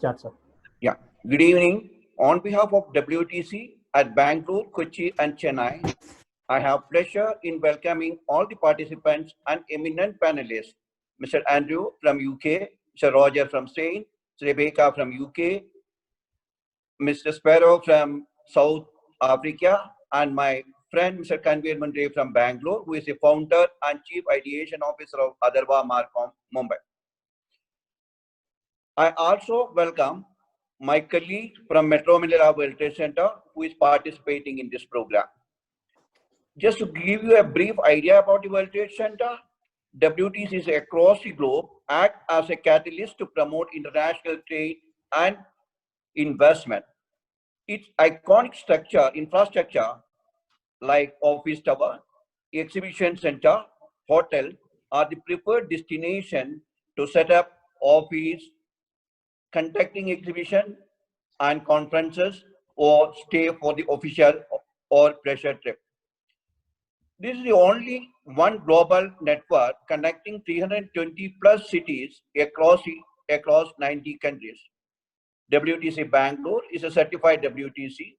start, sir. Yeah. Good evening. On behalf of WTC at Bangalore, Kochi, and Chennai, I have pleasure in welcoming all the participants and eminent panelists. Mr. Andrew from UK, Mr. Roger from Spain, Ms. Rebecca from UK, Mr. Spero from South Africa, and my friend Mr. Karnvir Mundrey from Bangalore, who is the founder and chief ideation officer of Atharva Marcom, Mumbai. I also welcome my colleague from Metro Manila World Trade Center, who is participating in this program. Just to give you a brief idea about the World Trade Center, WTCs across the globe act as a catalyst to promote international trade and investment. Its iconic infrastructure like office tower, exhibition center, hotel are the preferred destination to set up office, conducting exhibition and conferences, or stay for the official or pleasure trip. This is the only one global network connecting 320 plus cities across 90 countries. WTC Bangalore is a certified WTC.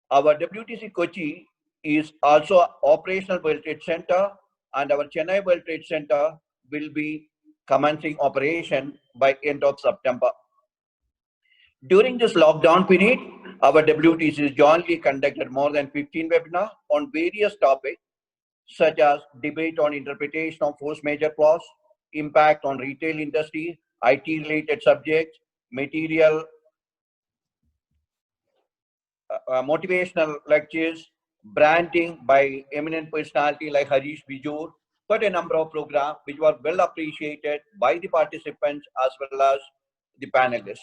Our WTC Kochi is also an operational World Trade Center, and our Chennai World Trade Center will be commencing operation by end of September. During this lockdown period, our WTC jointly conducted more than 15 webinars on various topics, such as debate on interpretation of force majeure clause, impact on retail industry, IT-related subjects, material, motivational lectures, branding by eminent personality like Harish Bijur, but a number of programs which were well appreciated by the participants as well as the panelists.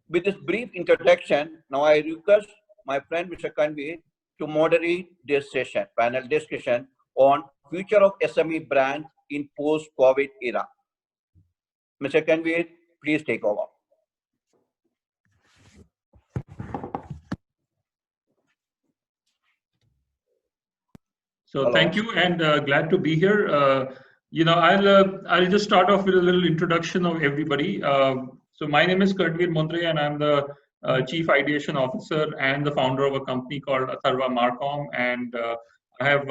With this brief introduction, now I request my friend Mr. Karnvir to moderate this session, panel discussion on future of SME brand in post-COVID era. Mr. Karnvir, please take over. So hello. Thank you, and glad to be here. I'll just start off with a little introduction of everybody. So my name is Karnvir Mundrey, and I'm the Chief Ideation Officer and the founder of a company called Atharva Marcom. And I have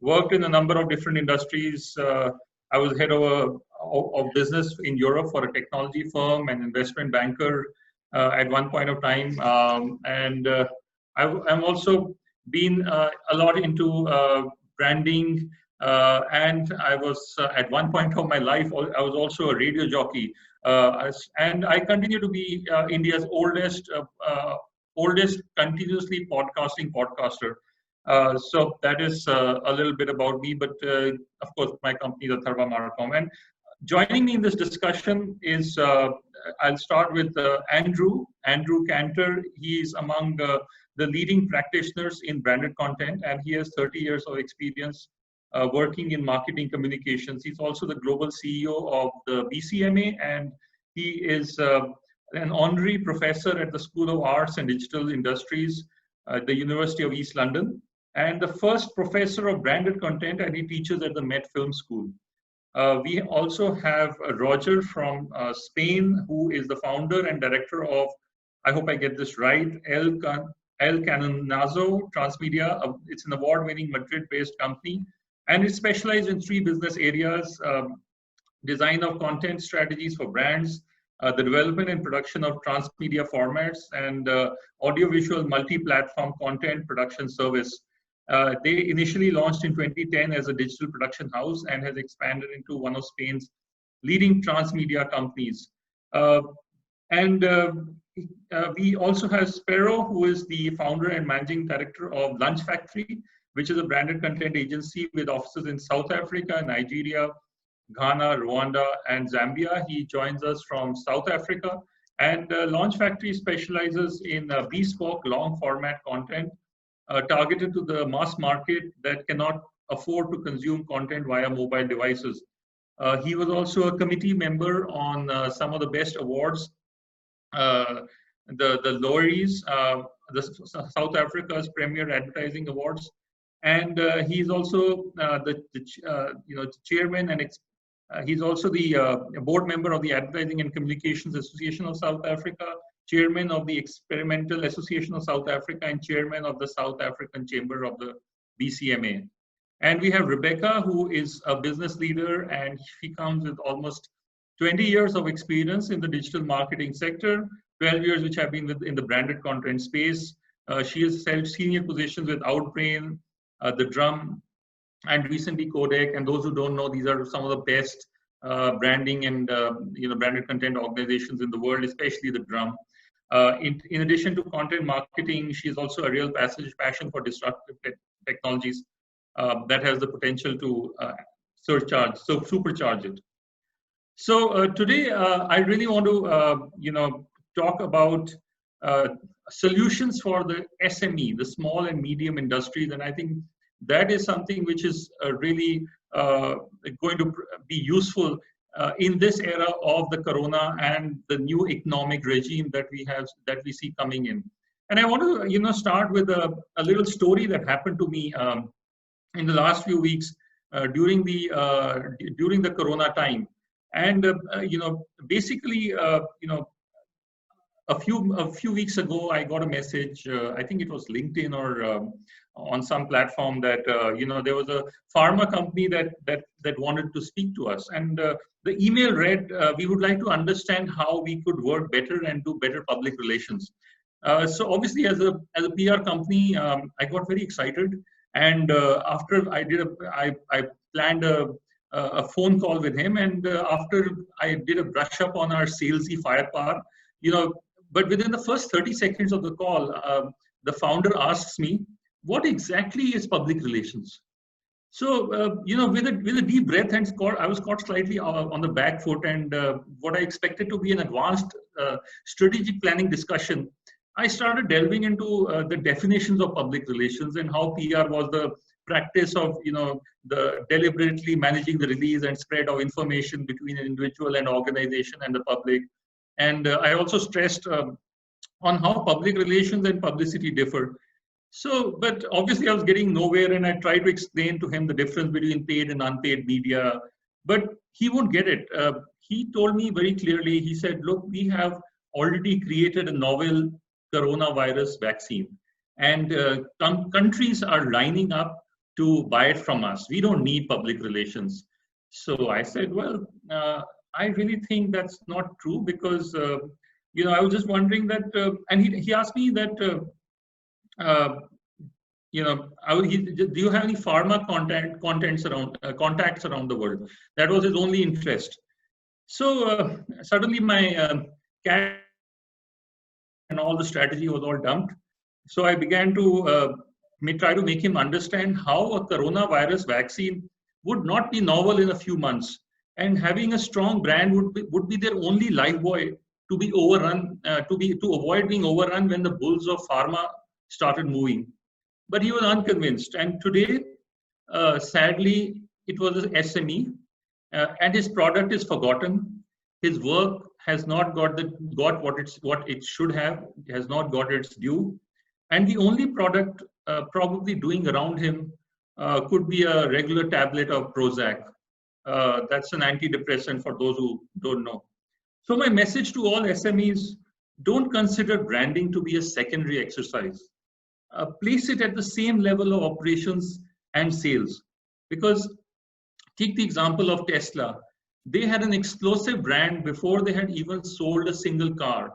worked in a number of different industries. I was head of business in Europe for a technology firm and investment banker at one point of time. I'm also been a lot into branding, and I was at one point of my life, I was also a radio jockey. And I continue to be India's oldest continuously podcaster. So that is a little bit about me, but of course my company is Atharva Marcom. And joining me in this discussion is, I'll start with Andrew Canter. He's among the leading practitioners in branded content, and he has 30 years of experience working in marketing communications. He's also the global CEO of the BCMA, and he is an honorary professor at the School of Arts and Digital Industries at the University of East London, and the first professor of branded content, and he teaches at the Met Film School. We also have Roger from Spain, who is the founder and director of, I hope I get this right, El Cañonazo Transmedia. It's an award-winning Madrid-based company, and it's specialized in 3 business areas: design of content strategies for brands, the development and production of transmedia formats, and audiovisual multi-platform content production service. They initially launched in 2010 as a digital production house and has expanded into one of Spain's leading transmedia companies. We also have Spero, who is the founder and managing director of Lunch Factory, which is a branded content agency with offices in South Africa, Nigeria, Ghana, Rwanda, and Zambia. He joins us from South Africa. And Launch Factory specializes in bespoke long format content targeted to the mass market that cannot afford to consume content via mobile devices. He was also a committee member on some of the best awards, the Loeries, the South Africa's premier advertising awards, and he's also the chairman and He's also the board member of the Advertising and Communications Association of South Africa, chairman of the Experimental Association of South Africa, and chairman of the South African Chamber of the BCMA. And we have Rebecca, who is a business leader, and she comes with almost 20 years of experience in the digital marketing sector, 12 years which have been in the branded content space. She has held senior positions with Outbrain, The Drum, and recently Codec. And those who don't know, these are some of the best branding and branded content organizations in the world, especially The Drum. In addition to content marketing, she is also a real passion for disruptive technologies that has the potential to supercharge it. So today, I really want to, talk about solutions for the SME, the small and medium industries, and I think that is something which is really going to be useful in this era of the corona and the new economic regime that we see coming in. And I want to, start with a little story that happened to me in the last few weeks during the corona time. And basically, a few weeks ago, I got a message. I think it was LinkedIn or on some platform that there was a pharma company that wanted to speak to us, and the email read, "We would like to understand how we could work better and do better public relations." So obviously, as a PR company, I got very excited, and after I planned a phone call with him, and after I did a brush up on our salesy firepower, but within the first 30 seconds of the call, the founder asks me, "What exactly is public relations?" So, with a deep breath, and I was caught slightly on the back foot, and what I expected to be an advanced strategic planning discussion, I started delving into the definitions of public relations and how PR was the practice of, the deliberately managing the release and spread of information between an individual and organization and the public. And I also stressed on how public relations and publicity differ. So, but obviously I was getting nowhere, and I tried to explain to him the difference between paid and unpaid media, but he won't get it. He told me very clearly, he said, "Look, we have already created a novel coronavirus vaccine, and countries are lining up to buy it from us. We don't need public relations." So I said, well, I really think that's not true, because, I was just wondering that, and he asked me that, do you have any pharma contacts around the world? That was his only interest. So suddenly my cash and all the strategy was all dumped. So I began to try to make him understand how a coronavirus vaccine would not be novel in a few months, and having a strong brand would be their only lifebuoy to be overrun, to avoid being overrun when the bulls of pharma started moving. But he was unconvinced, and today, sadly, it was an SME, and his product is forgotten. His work has not got what it should have. It has not got its due, and the only product probably doing around him could be a regular tablet of Prozac. That's an antidepressant for those who don't know. So my message to all SMEs: don't consider branding to be a secondary exercise. Place it at the same level of operations and sales. Because take the example of Tesla. They had an explosive brand before they had even sold a single car,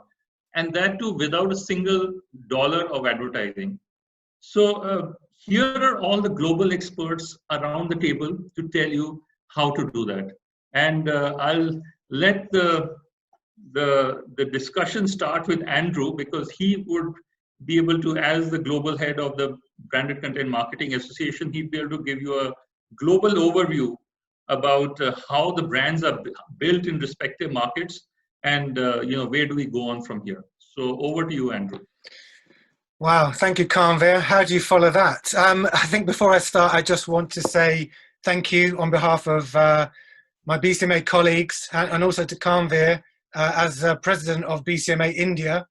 and that too without a single dollar of advertising. So here are all the global experts around the table to tell you how to do that. And I'll let the discussion start with Andrew, because he would be able to, as the global head of the Branded Content Marketing Association, he'd be able to give you a global overview about how the brands are built in respective markets, and where do we go on from here. So over to you, Andrew. Wow, thank you, Karnvir. How do you follow that? I think before I start, I just want to say thank you on behalf of my BCMA colleagues, and also to Karnvir as president of BCMA India.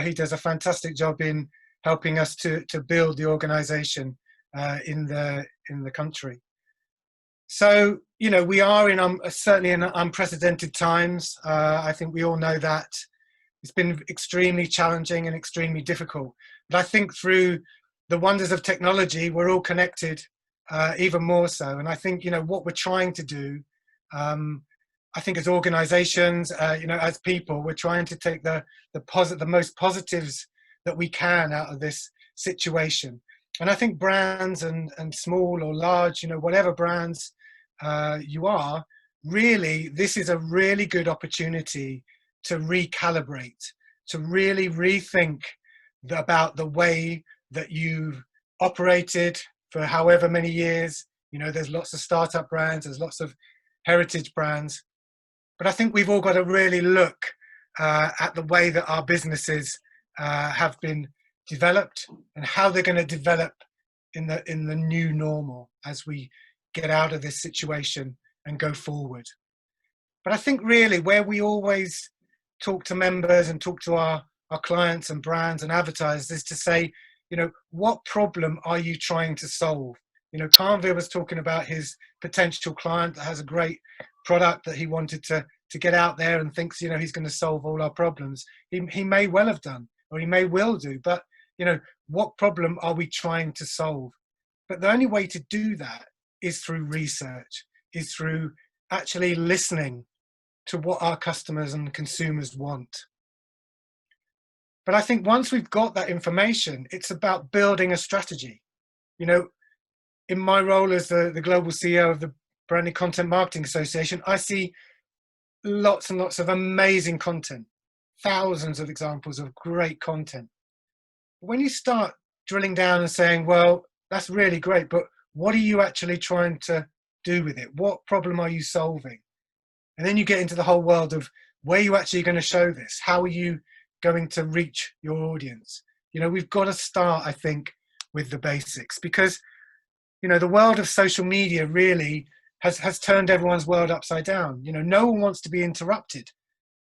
He does a fantastic job in helping us to build the organization in the country. So, you know, we are in certainly in unprecedented times. I think we all know that. It's been extremely challenging and extremely difficult. But I think through the wonders of technology, we're all connected even more so. And I think, you know, what we're trying to do, I think as organizations, you know, as people, we're trying to take the most positives that we can out of this situation. And I think brands and small or large, you know, whatever brands you are, really, this is a really good opportunity to recalibrate, to really rethink about the way that you've operated for however many years. You know, there's lots of startup brands, there's lots of heritage brands, but I think we've all got to really look at the way that our businesses have been developed and how they're going to develop in the new normal as we get out of this situation and go forward. But I think really where we always talk to members and talk to our clients and brands and advertisers is to say, you know, what problem are you trying to solve? You know, Karnvir was talking about his potential client that has a great product that he wanted to get out there and thinks, you know, he's going to solve all our problems. He may well have done, or he may will do, but, you know, what problem are we trying to solve? But the only way to do that is through research, is through actually listening to what our customers and consumers want. But I think once we've got that information, it's about building a strategy. You know, in my role as the global CEO of the Branded Content Marketing Association, I see lots and lots of amazing content, thousands of examples of great content. When you start drilling down and saying, well, that's really great, but what are you actually trying to do with it? What problem are you solving? And then you get into the whole world of where you actually going to show this? How are you going to reach your audience? You know, we've got to start, I think, with the basics, because, you know, the world of social media really has turned everyone's world upside down. You know, no one wants to be interrupted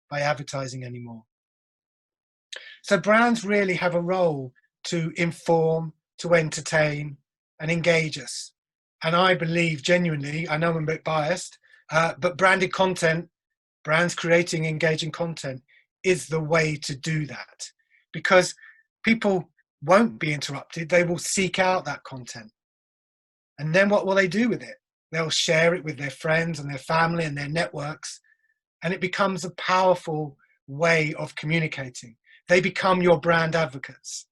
by advertising anymore. So brands really have a role to inform, to entertain, and engage us. And I believe genuinely, I know I'm a bit biased, but branded content, brands creating engaging content is the way to do that, because people won't be interrupted. They will seek out that content. And then what will they do with it? They'll share it with their friends and their family and their networks. And it becomes a powerful way of communicating. They become your brand advocates.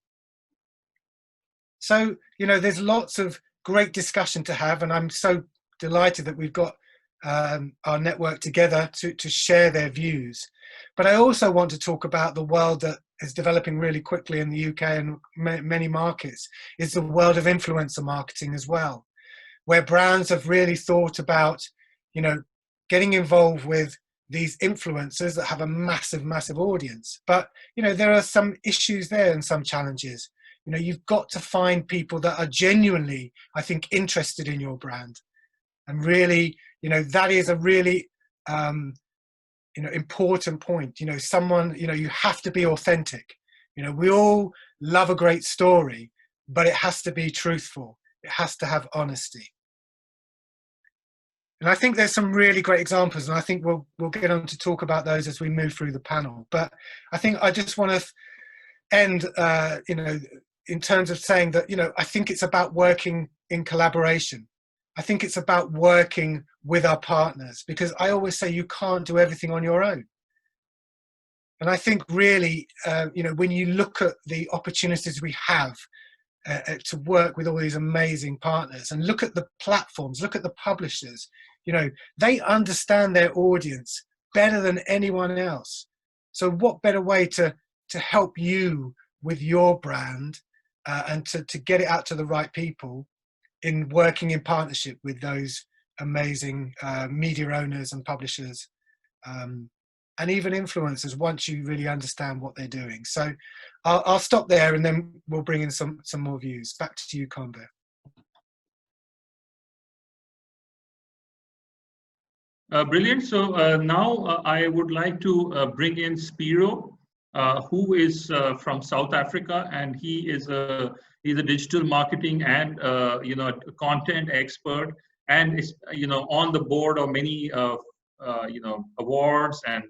So, you know, there's lots of great discussion to have, and I'm so delighted that we've got our network together to share their views. But I also want to talk about the world that is developing really quickly in the UK and many markets, is the world of influencer marketing as well, where brands have really thought about, you know, getting involved with these influencers that have a massive, massive audience. But, you know, there are some issues there and some challenges. You know, you've got to find people that are genuinely, I think, interested in your brand. And really, you know, that is a really, you know, important point. You know, someone, you know, you have to be authentic. You know, we all love a great story, but it has to be truthful. It has to have honesty. And I think there's some really great examples, and I think we'll get on to talk about those as we move through the panel. But I think I just want to end, you know, in terms of saying that, you know, I think it's about working in collaboration. I think it's about working with our partners, because I always say you can't do everything on your own. And I think really, you know, when you look at the opportunities we have to work with all these amazing partners, and look at the platforms, look at the publishers, you know, they understand their audience better than anyone else. So what better way to help you with your brand and to get it out to the right people in working in partnership with those amazing media owners and publishers, and even influencers, once you really understand what they're doing. So I'll stop there, and then we'll bring in some more views. Back to you, Karnvir. Brilliant. So now I would like to bring in Spero, who is from South Africa, and he's a digital marketing and you know, content expert, and is, on the board of many awards and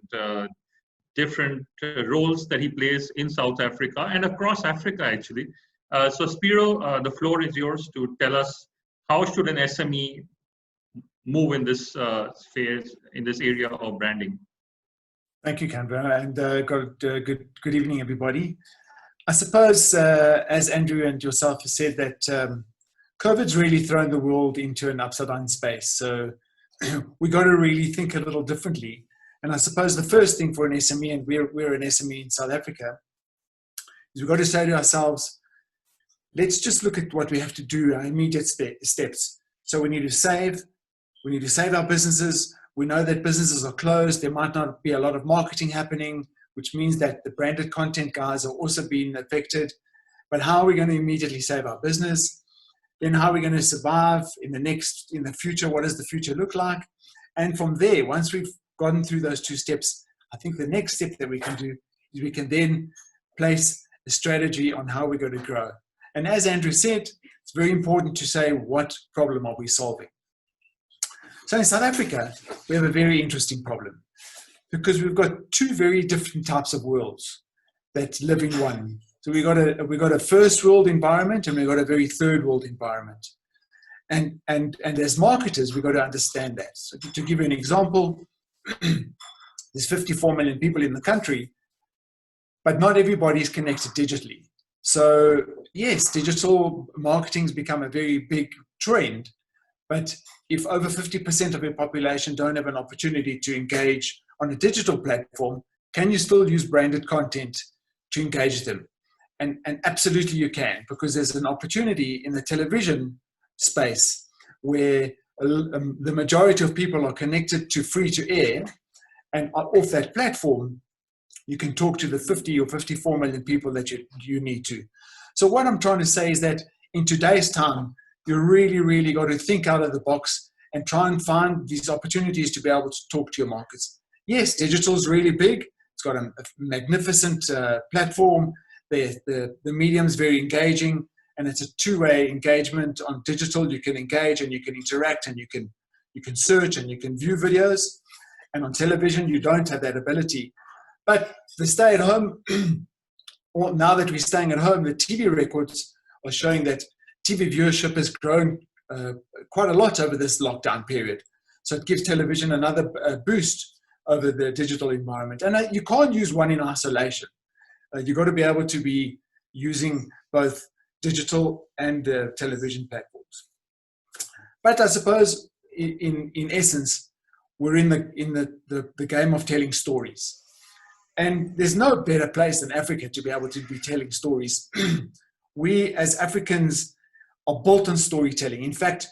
different roles that he plays in South Africa and across Africa, actually. So Spero, the floor is yours to tell us how should an SME move in this phase, in this area of branding. Thank you, Canter, and good evening, everybody. I suppose, as Andrew and yourself have said, that COVID's really thrown the world into an upside-down space. So we got to really think a little differently. And I suppose the first thing for an SME, and we're an SME in South Africa, is we've got to say to ourselves, let's just look at what we have to do, our immediate steps. So we need to save our businesses. We know that businesses are closed. There might not be a lot of marketing happening, which means that the branded content guys are also being affected. But how are we going to immediately save our business? Then how are we going to survive in the future? What does the future look like? And from there, once we've gotten through those two steps, I think the next step that we can do is we can then place a strategy on how we're going to grow. And as Andrew said, it's very important to say, what problem are we solving? So in South Africa, we have a very interesting problem because we've got two very different types of worlds that live in one. So we've got a first world environment and we've got a very third world environment. And as marketers, we've got to understand that. So to give you an example, there's 54 million people in the country, but not everybody is connected digitally. So yes, digital marketing's become a very big trend, but if over 50% of your population don't have an opportunity to engage on a digital platform, can you still use branded content to engage them? And absolutely you can, because there's an opportunity in the television space where the majority of people are connected to free to air, and off that platform, you can talk to the 50 or 54 million people that you need to. So what I'm trying to say is that in today's time, you really, really got to think out of the box and try and find these opportunities to be able to talk to your markets. Yes, digital is really big. It's got a magnificent platform. The medium's very engaging, and it's a two-way engagement. On digital, you can engage and you can interact and you can search and you can view videos. And on television, you don't have that ability. But the stay at home, or now that we're staying at home, the TV records are showing that TV viewership has grown quite a lot over this lockdown period. So it gives television another boost over the digital environment. And you can't use one in isolation. You've got to be able to be using both digital and television platforms. But I suppose in essence, we're in the game of telling stories. And there's no better place than Africa to be able to be telling stories. We as Africans are built on storytelling. In fact,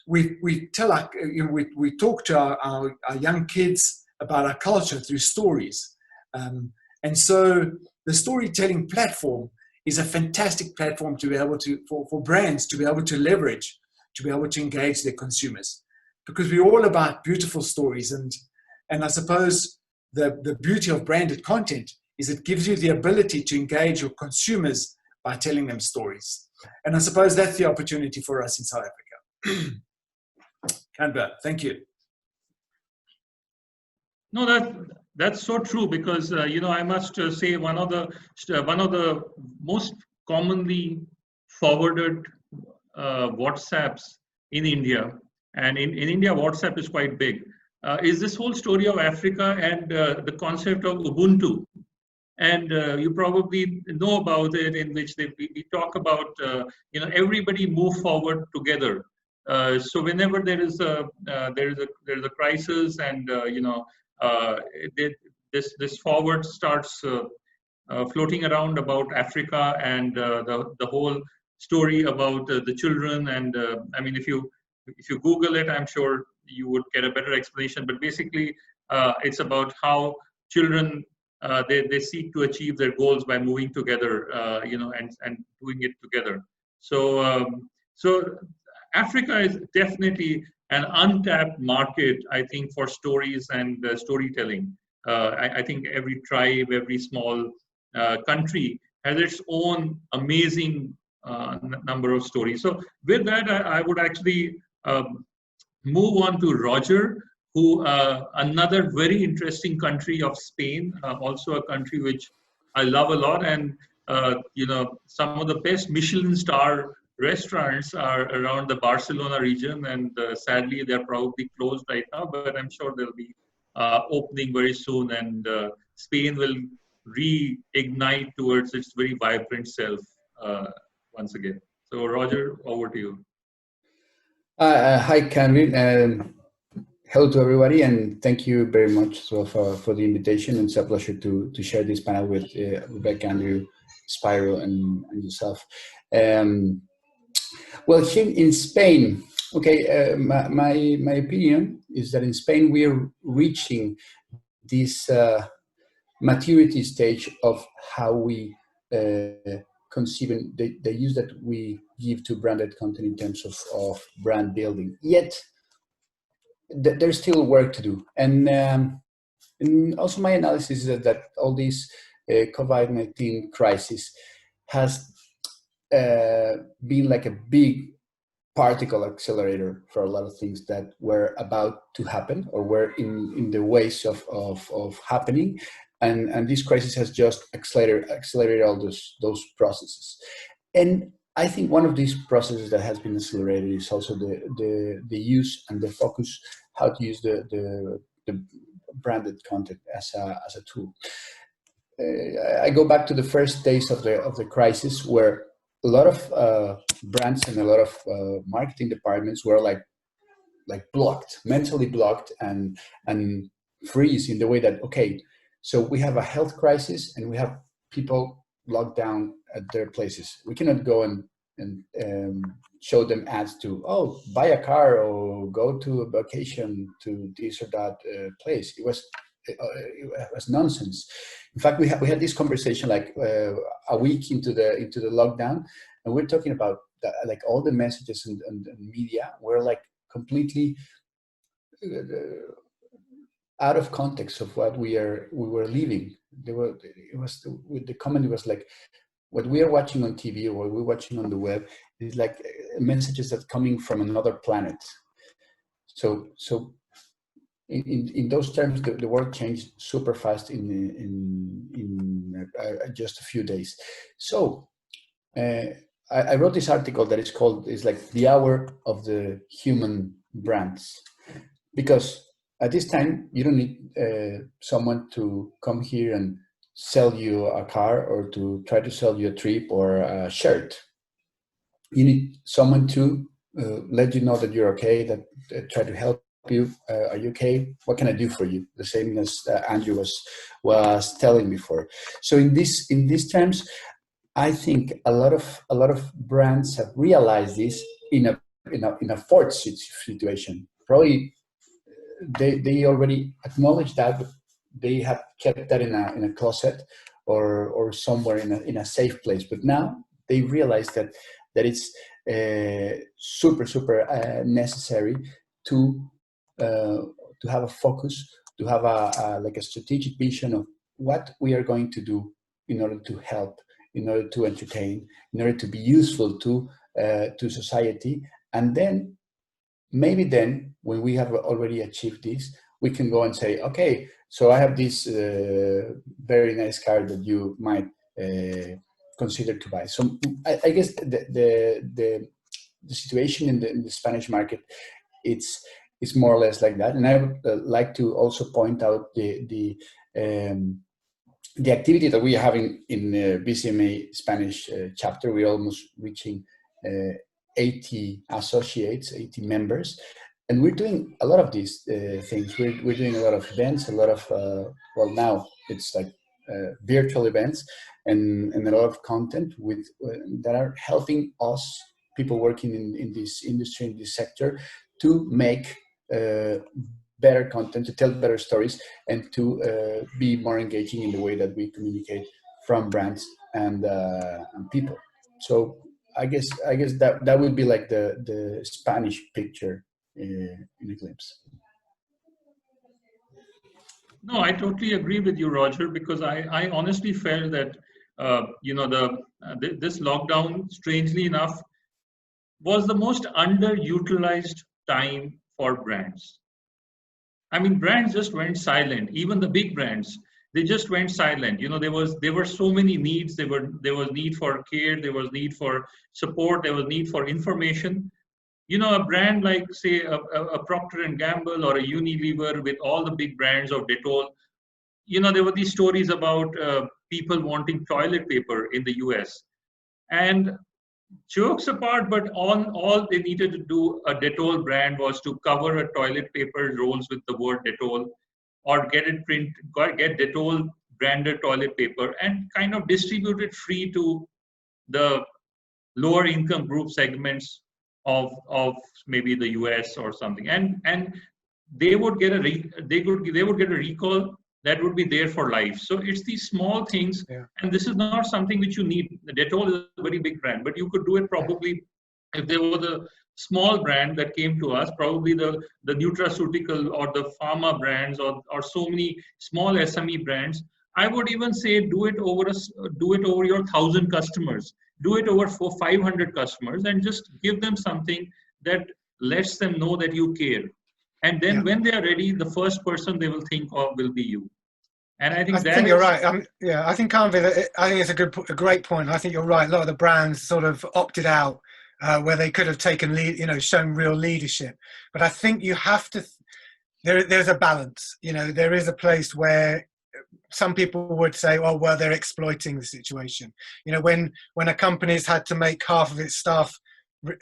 we talk to our young kids about our culture through stories. And so the storytelling platform is a fantastic platform to be able to, for brands to be able to leverage, to be able to engage their consumers. Because we're all about beautiful stories. And I suppose the beauty of branded content is it gives you the ability to engage your consumers by telling them stories. And I suppose that's the opportunity for us in South Africa. Canter, thank you. No, that's so true, because I must say one of the most commonly forwarded WhatsApps in India, and in India WhatsApp is quite big, is this whole story of Africa and the concept of Ubuntu. And you probably know about it, in which we talk about everybody move forward together. So whenever there is a crisis, and this forward starts floating around about Africa and the whole story about the children. And I mean, if you Google it, I'm sure you would get a better explanation. But basically, it's about how children they seek to achieve their goals by moving together, and doing it together. So Africa is definitely an untapped market, I think, for stories and storytelling. I think every tribe, every small country has its own amazing number of stories. So with that, I would actually move on to Roger, who another very interesting country of Spain, also a country which I love a lot, and you know, some of the best Michelin star restaurants are around the Barcelona region, and sadly they're probably closed right now, but I'm sure they'll be opening very soon, and Spain will reignite towards its very vibrant self once again. So Roger, over to you. Hi, Karnvir. Hello to everybody, and thank you very much for the invitation. It's a pleasure to share this panel with Rebecca, Andrew, Spero, and yourself. Well, here in Spain, okay, my opinion is that in Spain we are reaching this maturity stage of how we conceiving the use that we give to branded content in terms of brand building. Yet there's still work to do, and also my analysis is that all this COVID-19 crisis has been like a big particle accelerator for a lot of things that were about to happen or were in the ways of happening. And this crisis has just accelerated all those processes. And I think one of these processes that has been accelerated is also the use and the focus how to use the branded content as a tool. I go back to the first days of the crisis, where a lot of brands and a lot of marketing departments were like blocked, mentally blocked, and freeze in the way that, okay, so we have a health crisis and we have people locked down at their places. We cannot go and show them ads to, oh, buy a car or go to a vacation to this or that place. It was nonsense. In fact, we had this conversation like a week into the lockdown, and we're talking about like all the messages and media were like completely out of context of what we were living. The comment was like, what we are watching on TV or what we're watching on the web is like messages that coming from another planet. So in those terms, the world changed super fast in just a few days. So I wrote this article that is like the hour of the human brands, because at this time you don't need someone to come here and sell you a car or to try to sell you a trip or a shirt. You need someone to let you know that you're okay, that try to help you. Are you okay? What can I do for you? The same as Andrew was telling before. So in these terms, I think a lot of brands have realized this in a forced situation. Probably they already acknowledged that, but they have kept that in a closet or somewhere in a safe place. But now they realize that it's super necessary to have a focus, to have like a strategic vision of what we are going to do in order to help, in order to entertain, in order to be useful to society. And then maybe then when we have already achieved this, we can go and say, okay, so I have this very nice car that you might consider to buy. So I guess the situation in the Spanish market, it's more or less like that. And I would like to also point out the activity that we are having in BCMA Spanish chapter. We're almost reaching 80 associates, 80 members. And we're doing a lot of these things. We're doing a lot of events, a lot of, well, now it's like virtual events and a lot of content that are helping us, people working in this industry, in this sector, to make better content, to tell better stories, and to be more engaging in the way that we communicate from brands and people. So I guess that would be like the Spanish picture in a glimpse. No, I totally agree with you, Roger, because I honestly felt that this lockdown, strangely enough, was the most underutilized time for brands. I mean, brands just went silent. Even the big brands, they just went silent. You know, there were so many needs. There was need for care. There was need for support. There was need for information. You know, a brand like, say, a Procter & Gamble or a Unilever with all the big brands of Dettol, you know, there were these stories about people wanting toilet paper in the US. And jokes apart, but all they needed to do, a Dettol brand, was to cover a toilet paper rolls with the word Dettol, or get Dettol branded toilet paper and kind of distribute it free to the lower income group segments of maybe the US or something, and they would get a recall that would be there for life. So it's these small things, and this is not something which you need. Dettol is a very big brand, but you could do it probably if there was a small brand that came to us, probably the nutraceutical or the pharma brands or so many small SME brands. I would even say do it over your 1,000 customers, do it over 500 customers, and just give them something that lets them know that you care. And then when they are ready, the first person they will think of will be you. And I think you're right. I think Karnvir, I think it's a great point. I think you're right. A lot of the brands sort of opted out where they could have taken lead, you know, shown real leadership. But I think you have to. There's a balance. You know, there is a place where some people would say, "Oh, well, they're exploiting the situation." You know, when a company's had to make half of its staff,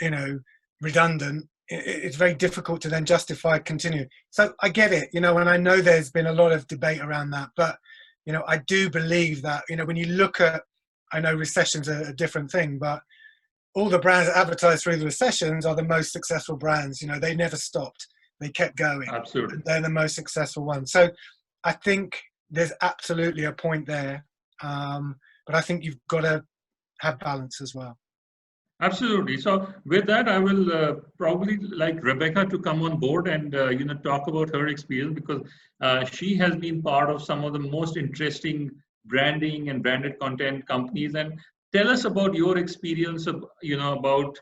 you know, redundant, it's very difficult to then justify continuing. So I get it, you know, and I know there's been a lot of debate around that, but, you know, I do believe that, you know, when you look at, I know recessions are a different thing, but all the brands that advertise through the recessions are the most successful brands. You know, they never stopped. They kept going. Absolutely. They're the most successful ones. So I think there's absolutely a point there. But I think you've got to have balance as well. Absolutely. So with that, I will probably like Rebecca to come on board and you know, talk about her experience, because she has been part of some of the most interesting branding and branded content companies. And tell us about your experience of, you know, about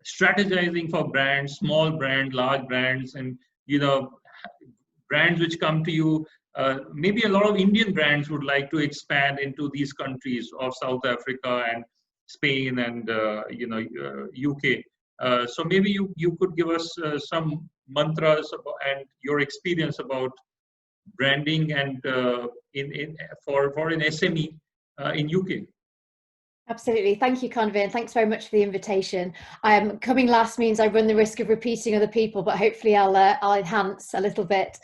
strategizing for brands, small brand, large brands, and, you know, brands which come to you. Maybe a lot of Indian brands would like to expand into these countries of South Africa and Spain and you know, UK. So maybe you could give us some mantras and your experience about branding and for an SME in UK. Absolutely. Thank you, Karnvir, and thanks very much for the invitation. Coming last means I run the risk of repeating other people, but hopefully I'll enhance a little bit.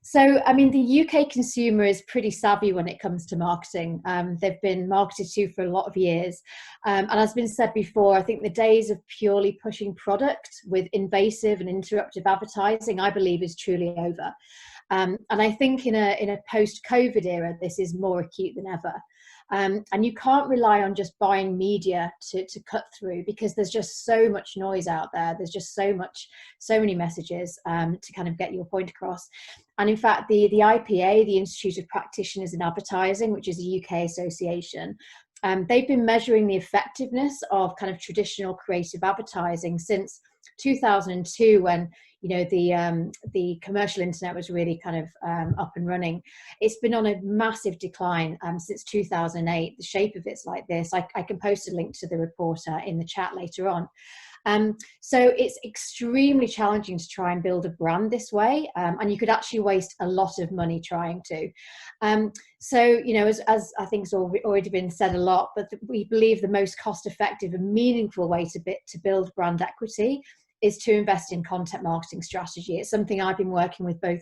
So, I mean, the UK consumer is pretty savvy when it comes to marketing. They've been marketed to for a lot of years. And as been said before, I think the days of purely pushing product with invasive and interruptive advertising, I believe, is truly over. And I think in a post-COVID era, this is more acute than ever. And you can't rely on just buying media to cut through, because there's just so much noise out there. There's just so many messages to kind of get your point across. And in fact, the IPA, the Institute of Practitioners in Advertising, which is a UK association, they've been measuring the effectiveness of kind of traditional creative advertising since 2002, when, you know, the commercial internet was really kind of up and running. It's been on a massive decline since 2008. The shape of it's like this. I can post a link to the report in the chat later on. So it's extremely challenging to try and build a brand this way, and you could actually waste a lot of money trying to. So, you know, as I think it's already been said a lot, but we believe the most cost-effective and meaningful way to build brand equity is to invest in content marketing strategy. It's something I've been working with both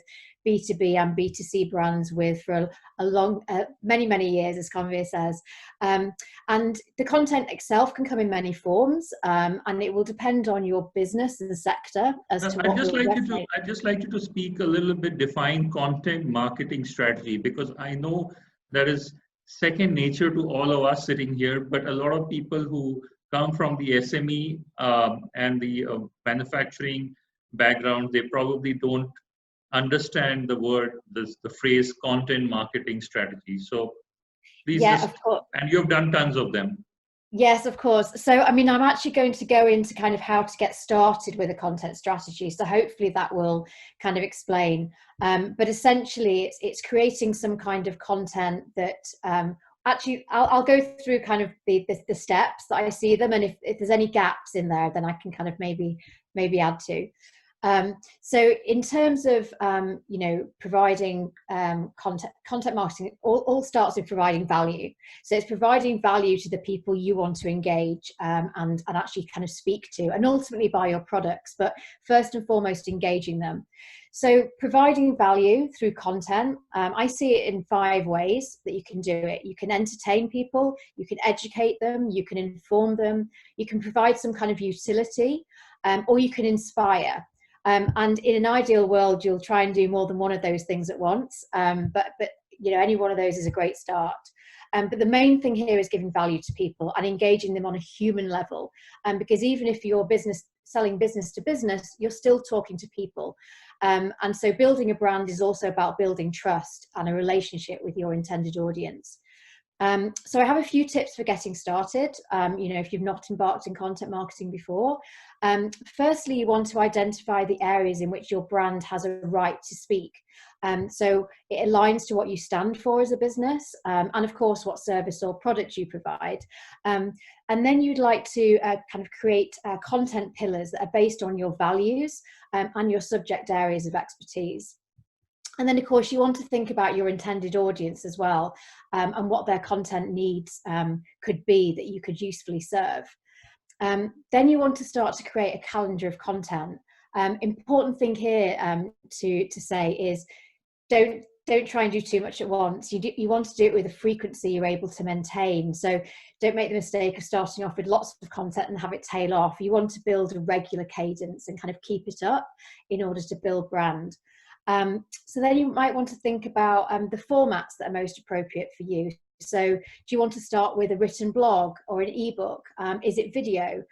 B2B and B2C brands with for a long, many years, as Karnvir says. And the content itself can come in many forms, and it will depend on your business and the sector as to what I'd just like you to speak a little bit, define content marketing strategy, because I know that is second nature to all of us sitting here, but a lot of people who come from the SME and the manufacturing background, they probably don't understand the phrase content marketing strategy. So please, of course. And you've done tons of them. Yes, of course. So, I mean, I'm actually going to go into kind of how to get started with a content strategy. So hopefully that will kind of explain. But essentially, it's creating some kind of content that actually I'll go through kind of the steps that I see them, and if there's any gaps in there, then I can kind of maybe add to. So in terms of you know, providing content marketing, all starts with providing value. So it's providing value to the people you want to engage and actually kind of speak to, and ultimately buy your products, but first and foremost engaging them. So providing value through content, I see it in 5 ways that you can do it. You can entertain people, you can educate them, you can inform them, you can provide some kind of utility, or you can inspire. And in an ideal world, you'll try and do more than one of those things at once. But you know, any one of those is a great start. But the main thing here is giving value to people and engaging them on a human level. Because even if you're selling business to business, you're still talking to people. And so building a brand is also about building trust and a relationship with your intended audience. So I have a few tips for getting started, you know, if you've not embarked in content marketing before. Firstly, you want to identify the areas in which your brand has a right to speak. So it aligns to what you stand for as a business, and of course, what service or product you provide. And then you'd like to kind of create content pillars that are based on your values and your subject areas of expertise. And then, of course, you want to think about your intended audience as well, and what their content needs could be that you could usefully serve. Then you want to start to create a calendar of content. Important thing here to say is don't try and do too much at once. You want to do it with a frequency you're able to maintain. So don't make the mistake of starting off with lots of content and have it tail off. You want to build a regular cadence and kind of keep it up in order to build brand. So then you might want to think about the formats that are most appropriate for you. So do you want to start with a written blog or an ebook? Is it video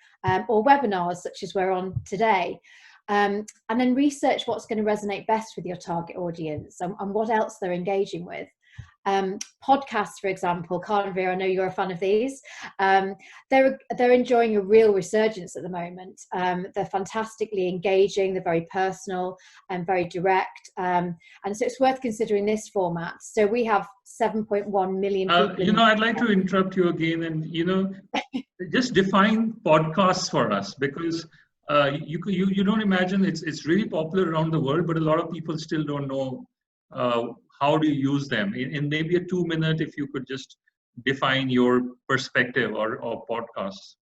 or webinars such as we're on today? And then research what's going to resonate best with your target audience and what else they're engaging with. Podcasts, for example, Karnvir, I know you're a fan of these. They're enjoying a real resurgence at the moment. They're fantastically engaging, they're very personal and very direct. And so it's worth considering this format. So we have 7.1 million people. You know, I'd like to interrupt you again and, you know, just define podcasts for us, because you don't imagine it's really popular around the world, but a lot of people still don't know how do you use them. In maybe a 2-minute, if you could just define your perspective or podcasts.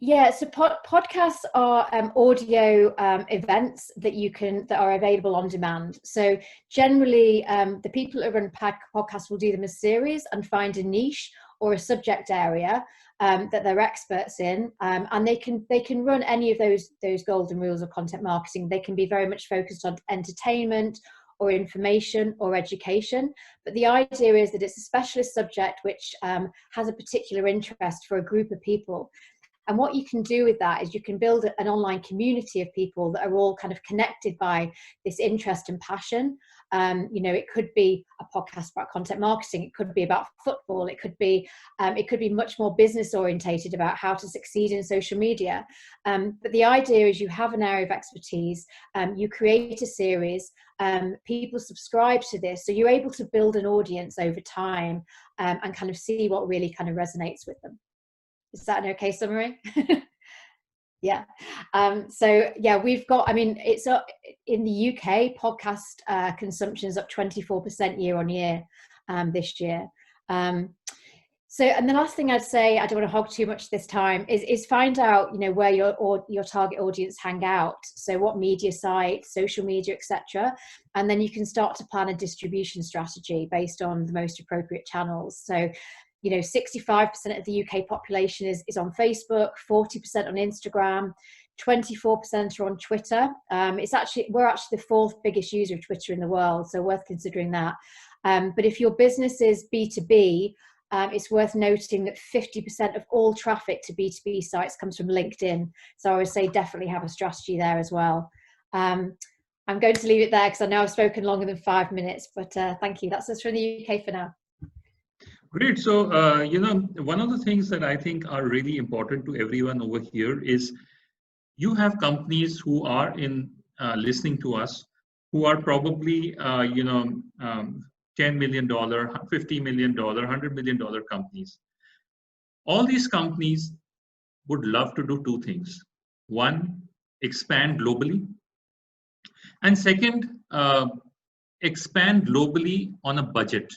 Yeah, so podcasts are audio events that are available on demand. So generally, the people who run podcasts will do them as series and find a niche or a subject area that they're experts in, and they can run any of those golden rules of content marketing. They can be very much focused on entertainment or information or education, but the idea is that it's a specialist subject which has a particular interest for a group of people. And what you can do with that is you can build an online community of people that are all kind of connected by this interest and passion. You know, it could be a podcast about content marketing. It could be about football. It could be much more business orientated about how to succeed in social media. But the idea is you have an area of expertise. You create a series. People subscribe to this, so you're able to build an audience over time and kind of see what really kind of resonates with them. Is that an okay summary? Yeah. So yeah, we've got, I mean, it's in the UK, podcast consumption is up 24% year on year this year. So, and the last thing I'd say, I don't want to hog too much this time, is find out, you know, where your target audience hang out. So what media sites, social media, etc. And then you can start to plan a distribution strategy based on the most appropriate channels. So, you know, 65% of the UK population is on Facebook, 40% on Instagram, 24% are on Twitter. We're actually the 4th biggest user of Twitter in the world, so worth considering that. But if your business is B2B, it's worth noting that 50% of all traffic to B2B sites comes from LinkedIn. So I would say definitely have a strategy there as well. I'm going to leave it there because I know I've spoken longer than 5 minutes, but thank you. That's us from the UK for now. Great. So, you know, one of the things that I think are really important to everyone over here is you have companies who are in listening to us, who are probably, you know, $10 million, $50 million, $100 million companies. All these companies would love to do two things. One, expand globally. And second, expand globally on a budget.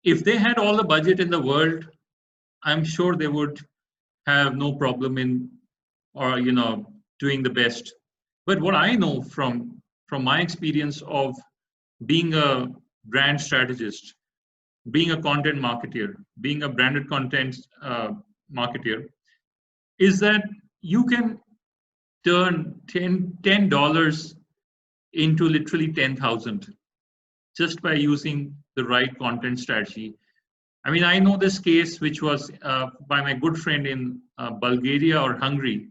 If they had all the budget in the world, I'm sure they would have no problem in, or you know, doing the best. But what I know from my experience of being a brand strategist, being a content marketer, being a branded content marketer, is that you can turn $10 into literally 10,000 just by using the right content strategy. I mean, I know this case, which was by my good friend in Bulgaria or Hungary,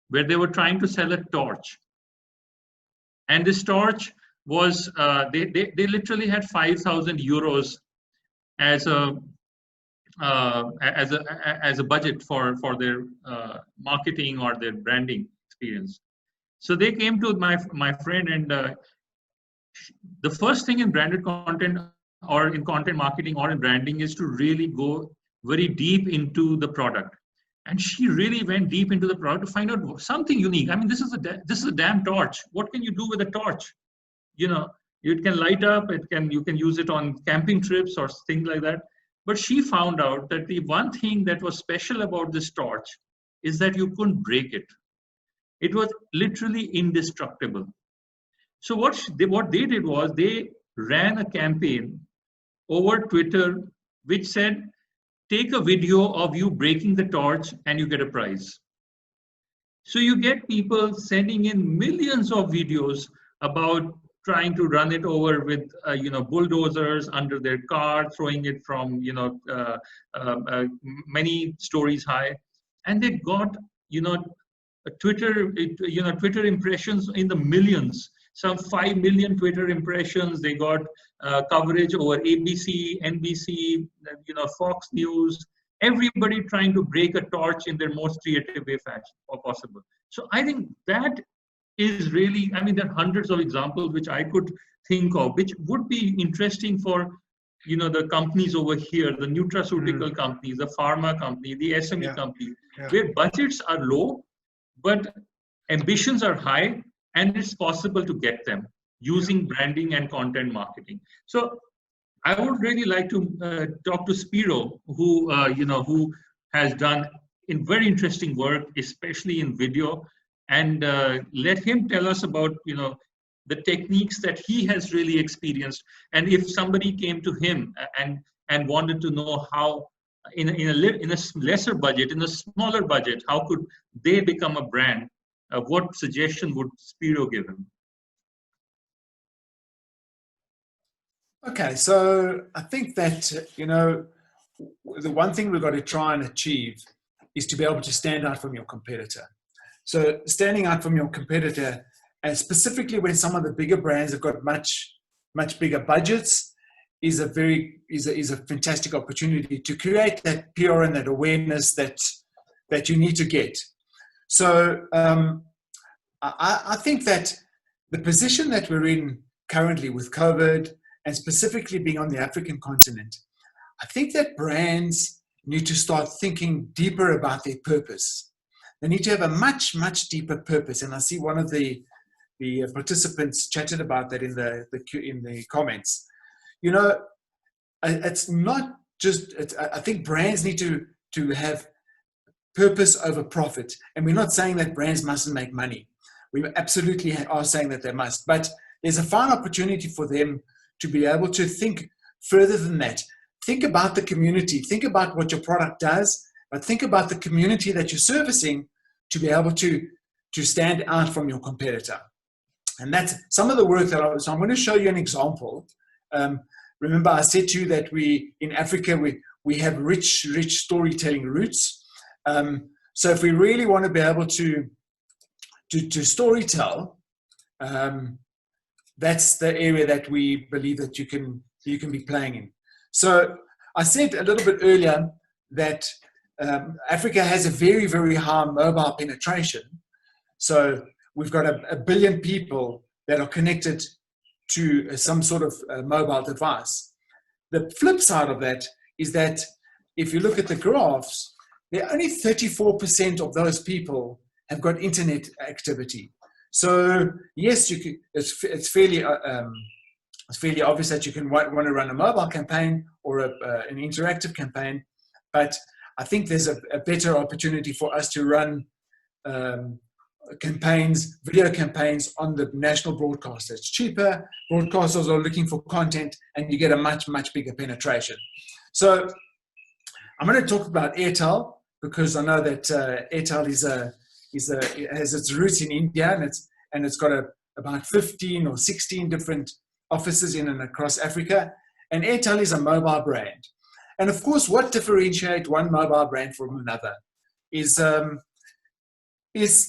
where they were trying to sell a torch. And this torch was, they literally had 5,000 euros as a budget for their marketing or their branding experience. So they came to my friend, and the first thing in branded content or in content marketing or in branding is to really go very deep into the product. And she really went deep into the product to find out something unique. I mean, this is a damn torch. What can you do with a torch? You know, it can light up. You can use it on camping trips or things like that. But she found out that the one thing that was special about this torch is that you couldn't break it. It was literally indestructible. So what they did was they ran a campaign over Twitter, which said, take a video of you breaking the torch and you get a prize. So you get people sending in millions of videos about trying to run it over with, you know, bulldozers under their car, throwing it from, you know, many stories high. And they got, you know, Twitter impressions in the millions. Some 5 million Twitter impressions. They got coverage over ABC, NBC, you know, Fox News. Everybody trying to break a torch in their most creative way possible. So I think that is really, I mean, there are hundreds of examples which I could think of, which would be interesting for, you know, the companies over here, the nutraceutical companies, the pharma company, the SME companies, where budgets are low, but ambitions are high, and it's possible to get them using branding and content marketing. So I would really like to talk to Spero, who you know, who has done in very interesting work, especially in video, and let him tell us about, you know, the techniques that he has really experienced. And if somebody came to him and wanted to know how, in a lesser budget, in a smaller budget, how could they become a brand? What suggestion would Spero give him? Okay, so I think that, you know, the one thing we've got to try and achieve is to be able to stand out from your competitor. So standing out from your competitor, and specifically when some of the bigger brands have got much bigger budgets, is a fantastic opportunity to create that PR and that awareness that you need to get. So I think that the position that we're in currently with COVID, and specifically being on the African continent, I think that brands need to start thinking deeper about their purpose. They need to have a much deeper purpose. And I see one of the participants chatted about that in the comments. You know, it's not just, I think brands need to have purpose over profit. And we're not saying that brands mustn't make money. We absolutely are saying that they must, but there's a fine opportunity for them to be able to think further than that. Think about the community, think about what your product does, but think about the community that you're servicing to be able to stand out from your competitor. And that's some of the work that so I'm going to show you an example. Remember I said to you that in Africa, we have rich storytelling roots. So if we really want to be able to storytell, that's the area that we believe that you can be playing in. So I said a little bit earlier that Africa has a very, very high mobile penetration. So we've got a billion people that are connected to some sort of mobile device. The flip side of that is that if you look at the graphs, there are only 34% of those people have got internet activity. So yes, you can, it's fairly obvious that you can want to run a mobile campaign or an interactive campaign, but I think there's a better opportunity for us to run campaigns, video campaigns on the national broadcaster. It's cheaper, broadcasters are looking for content, and you get a much, much bigger penetration. So I'm going to talk about Airtel, because I know that Airtel has its roots in India, and it's got about 15 or 16 different offices in and across Africa. And Airtel is a mobile brand. And of course, what differentiates one mobile brand from another is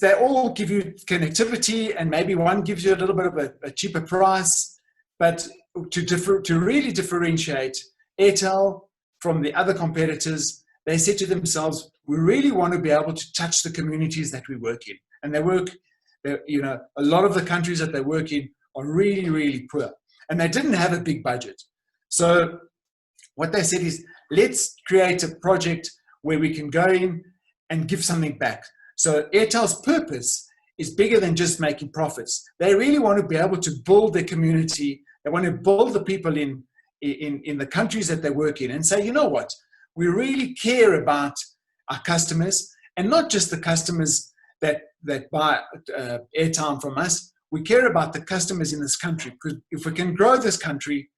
they all give you connectivity, and maybe one gives you a little bit of a cheaper price. But to really differentiate Airtel from the other competitors, they said to themselves, we really want to be able to touch the communities that we work in. And a lot of the countries that they work in are really, really poor. And they didn't have a big budget. So what they said is, let's create a project where we can go in and give something back. So Airtel's purpose is bigger than just making profits. They really want to be able to build their community. They want to build the people in the countries that they work in, and say, you know what, we really care about our customers, and not just the customers that buy airtime from us. We care about the customers in this country, because if we can grow this country,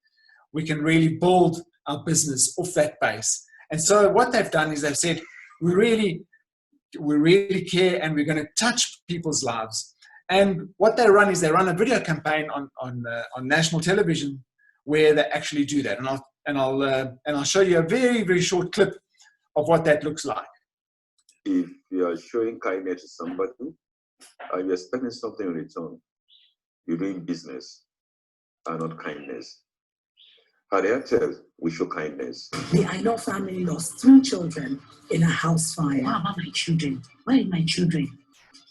we can really build our business off that base. And so what they've done is they've said, we really care, and we're going to touch people's lives. And what they run is they run a video campaign on national television where they actually do that. And I'll show you a very, very short clip of what that looks like. If you are showing kindness to somebody and you're expecting something in return, you're doing business and not kindness. At Airtel, we show kindness. The Aino family lost 3 children in a house fire. What about my children? Where are my children?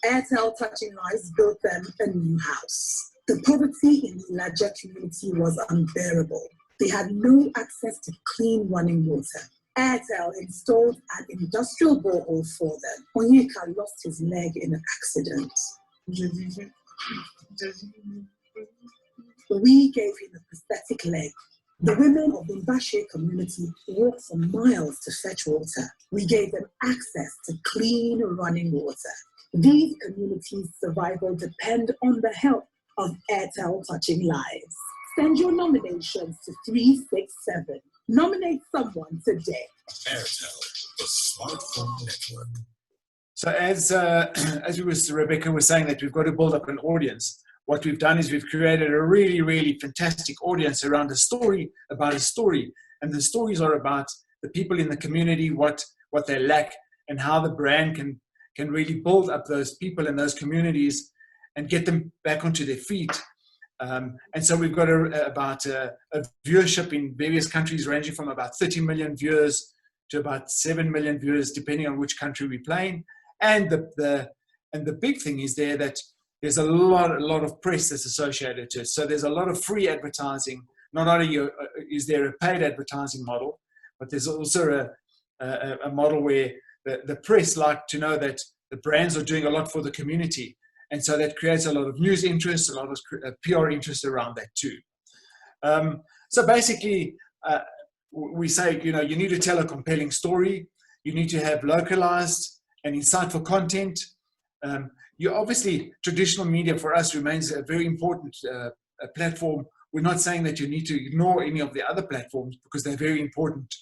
Airtel Touching Lives built them a new house. The poverty in the larger community was unbearable. They had no access to clean running water. Airtel installed an industrial borehole for them. Onyeka lost his leg in an accident. We gave him a prosthetic leg. The women of the Mbashe community walked for miles to fetch water. We gave them access to clean running water. These communities' survival depend on the help of Airtel Touching Lives. Send your nominations to 367. Nominate someone today. Airtel, the smartphone network. So as Rebecca was saying, that we've got to build up an audience. What we've done is we've created a really, really fantastic audience around a story about a story. And the stories are about the people in the community, what they lack, and how the brand can really build up those people in those communities and get them back onto their feet. And so we've got about a viewership in various countries ranging from about 30 million viewers to about 7 million viewers, depending on which country we're playing. And the big thing is that there's a lot of press that's associated to it. So there's a lot of free advertising. Not only is there a paid advertising model, but there's also a model where the press like to know that the brands are doing a lot for the community. And so that creates a lot of news interest, a lot of PR interest around that too. So basically, we say, you need to tell a compelling story. You need to have localized and insightful content. Obviously, traditional media for us remains a very important platform. We're not saying that you need to ignore any of the other platforms, because they're very important.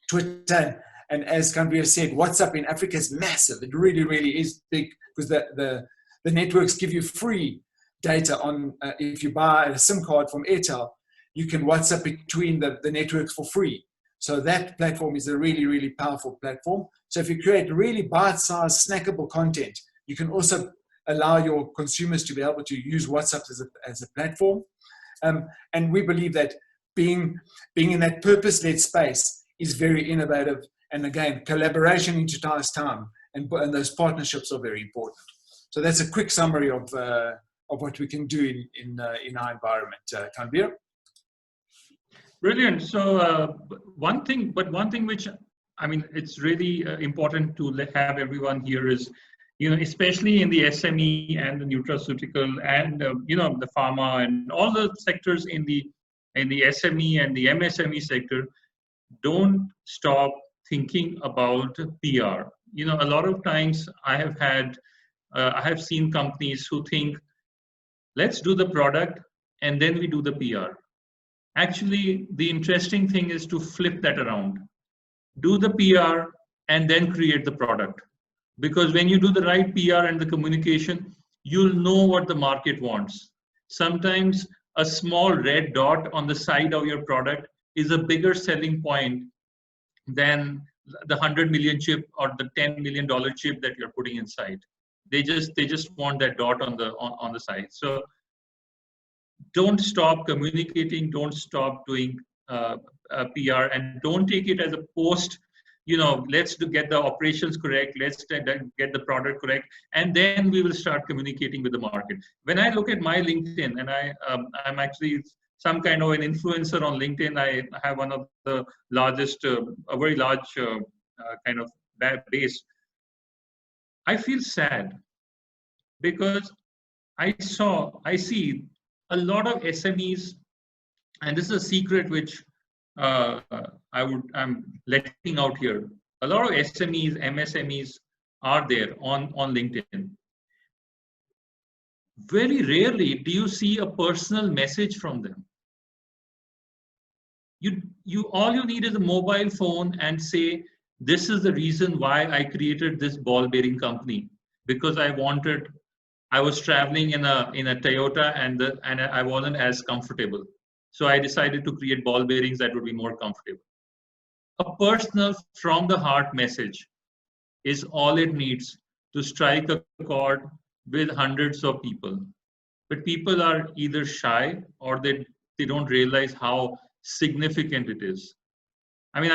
Twitter, and as Karnvir said, WhatsApp in Africa is massive. It really, really is big, because the networks give you free data on, if you buy a SIM card from Airtel, you can WhatsApp between the networks for free. So that platform is a really, really powerful platform. So if you create really bite-sized, snackable content, you can also allow your consumers to be able to use WhatsApp as a platform. And we believe that being in that purpose-led space is very innovative. And again, collaboration in today's time, and those partnerships are very important. So that's a quick summary of what we can do in our environment. Karnvir? Brilliant. So one thing which, I mean, it's really important to have everyone here is, especially in the SME and the nutraceutical and, the pharma and all the sectors in the SME and the MSME sector, don't stop thinking about PR. A lot of times I have seen companies who think, let's do the product and then we do the PR. Actually, the interesting thing is to flip that around. Do the PR and then create the product. Because when you do the right PR and the communication, you'll know what the market wants. Sometimes a small red dot on the side of your product is a bigger selling point than the 100 million chip or the $10 million chip that you're putting inside. They just want that dot on the side. So don't stop communicating, don't stop doing PR, and don't take it as a post, let's get the operations correct, let's get the product correct, and then we will start communicating with the market. When I look at my LinkedIn, and I'm actually some kind of an influencer on LinkedIn, I have one of the largest, a very large kind of base. I feel sad because I see a lot of SMEs, and this is a secret which I'm letting out here. A lot of SMEs, MSMEs are there on LinkedIn. Very rarely do you see a personal message from them. All you need is a mobile phone and say, this is the reason why I created this ball bearing company, because I was traveling in a Toyota and I wasn't as comfortable. So I decided to create ball bearings that would be more comfortable. A personal from the heart message is all it needs to strike a chord with hundreds of people. But people are either shy or they don't realize how significant it is. I mean,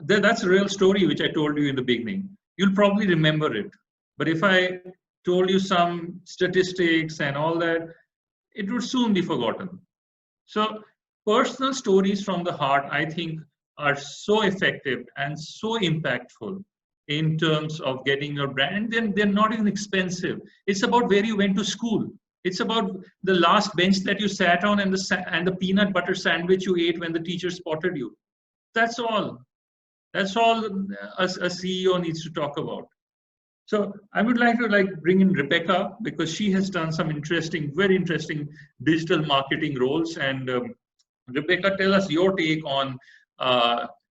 that's a real story which I told you in the beginning. You'll probably remember it. But if I told you some statistics and all that, it would soon be forgotten. So personal stories from the heart, I think, are so effective and so impactful in terms of getting your brand. And they're not even expensive. It's about where you went to school. It's about the last bench that you sat on and the peanut butter sandwich you ate when the teacher spotted you. That's all. That's all a CEO needs to talk about. So I would like to bring in Rebecca, because she has done some very interesting digital marketing roles. And Rebecca, tell us your take on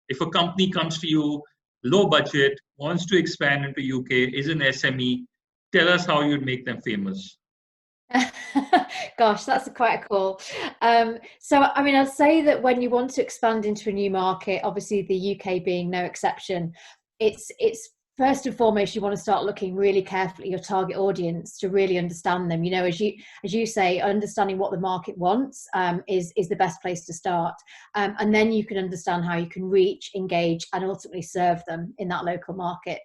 if a company comes to you, low budget, wants to expand into UK, is an SME, tell us how you'd make them famous. Gosh, that's quite a call. So, I mean, I'd say that when you want to expand into a new market, obviously the UK being no exception, it's first and foremost, you want to start looking really carefully at your target audience to really understand them. As you say, understanding what the market wants is the best place to start. And then you can understand how you can reach, engage, and ultimately serve them in that local market.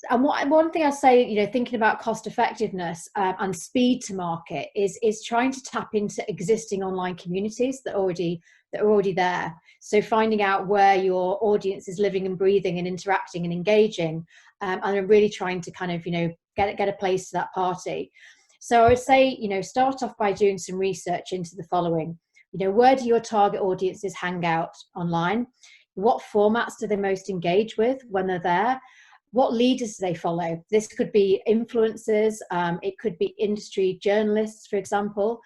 And one thing I say, thinking about cost effectiveness and speed to market is trying to tap into existing online communities that are already there. So finding out where your audience is living and breathing and interacting and engaging, and really trying to kind of, get a place to that party. So I would say, start off by doing some research into the following. Where do your target audiences hang out online? What formats do they most engage with when they're there? What leaders do they follow? This could be influencers, it could be industry journalists, for example.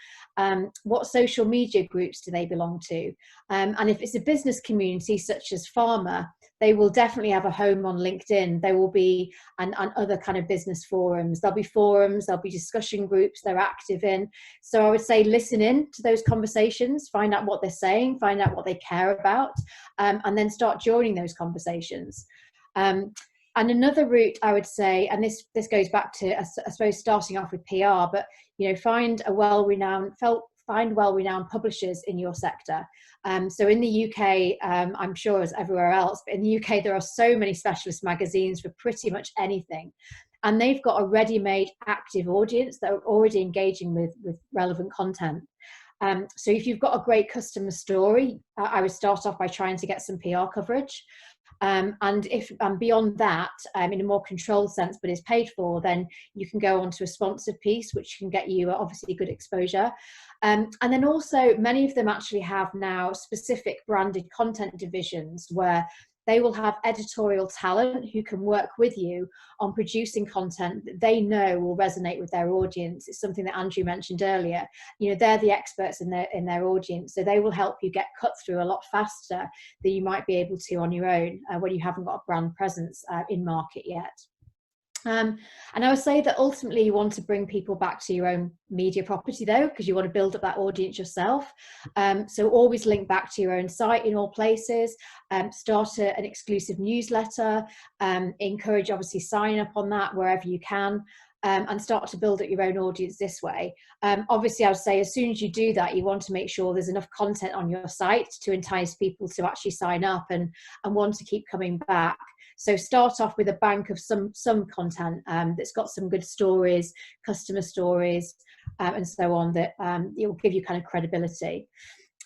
What social media groups do they belong to? And if it's a business community such as pharma, they will definitely have a home on LinkedIn. There will be and other kind of business forums. There'll be discussion groups they're active in. So I would say listen in to those conversations, find out what they're saying, find out what they care about, and then start joining those conversations. And another route I would say, and this goes back to, I suppose, starting off with PR, but find well-renowned publishers in your sector. So in the UK, I'm sure as everywhere else, but in the UK, there are so many specialist magazines for pretty much anything. And they've got a ready-made active audience that are already engaging with relevant content. So if you've got a great customer story, I would start off by trying to get some PR coverage. And if beyond that, in a more controlled sense, but is paid for, then you can go on to a sponsored piece, which can get you obviously good exposure. And then also many of them actually have now specific branded content divisions where they will have editorial talent who can work with you on producing content that they know will resonate with their audience. It's something that Andrew mentioned earlier. You know, they're the experts in their audience, so they will help you get cut through a lot faster than you might be able to on your own when you haven't got a brand presence in market yet. And I would say that ultimately you want to bring people back to your own media property though, because you want to build up that audience yourself. So always link back to your own site in all places, start an exclusive newsletter, encourage obviously sign up on that wherever you can. And start to build up your own audience this way. Obviously, I would say as soon as you do that, you want to make sure there's enough content on your site to entice people to actually sign up and want to keep coming back. So start off with a bank of some content that's got some good stories, customer stories, and so on, that it will give you kind of credibility.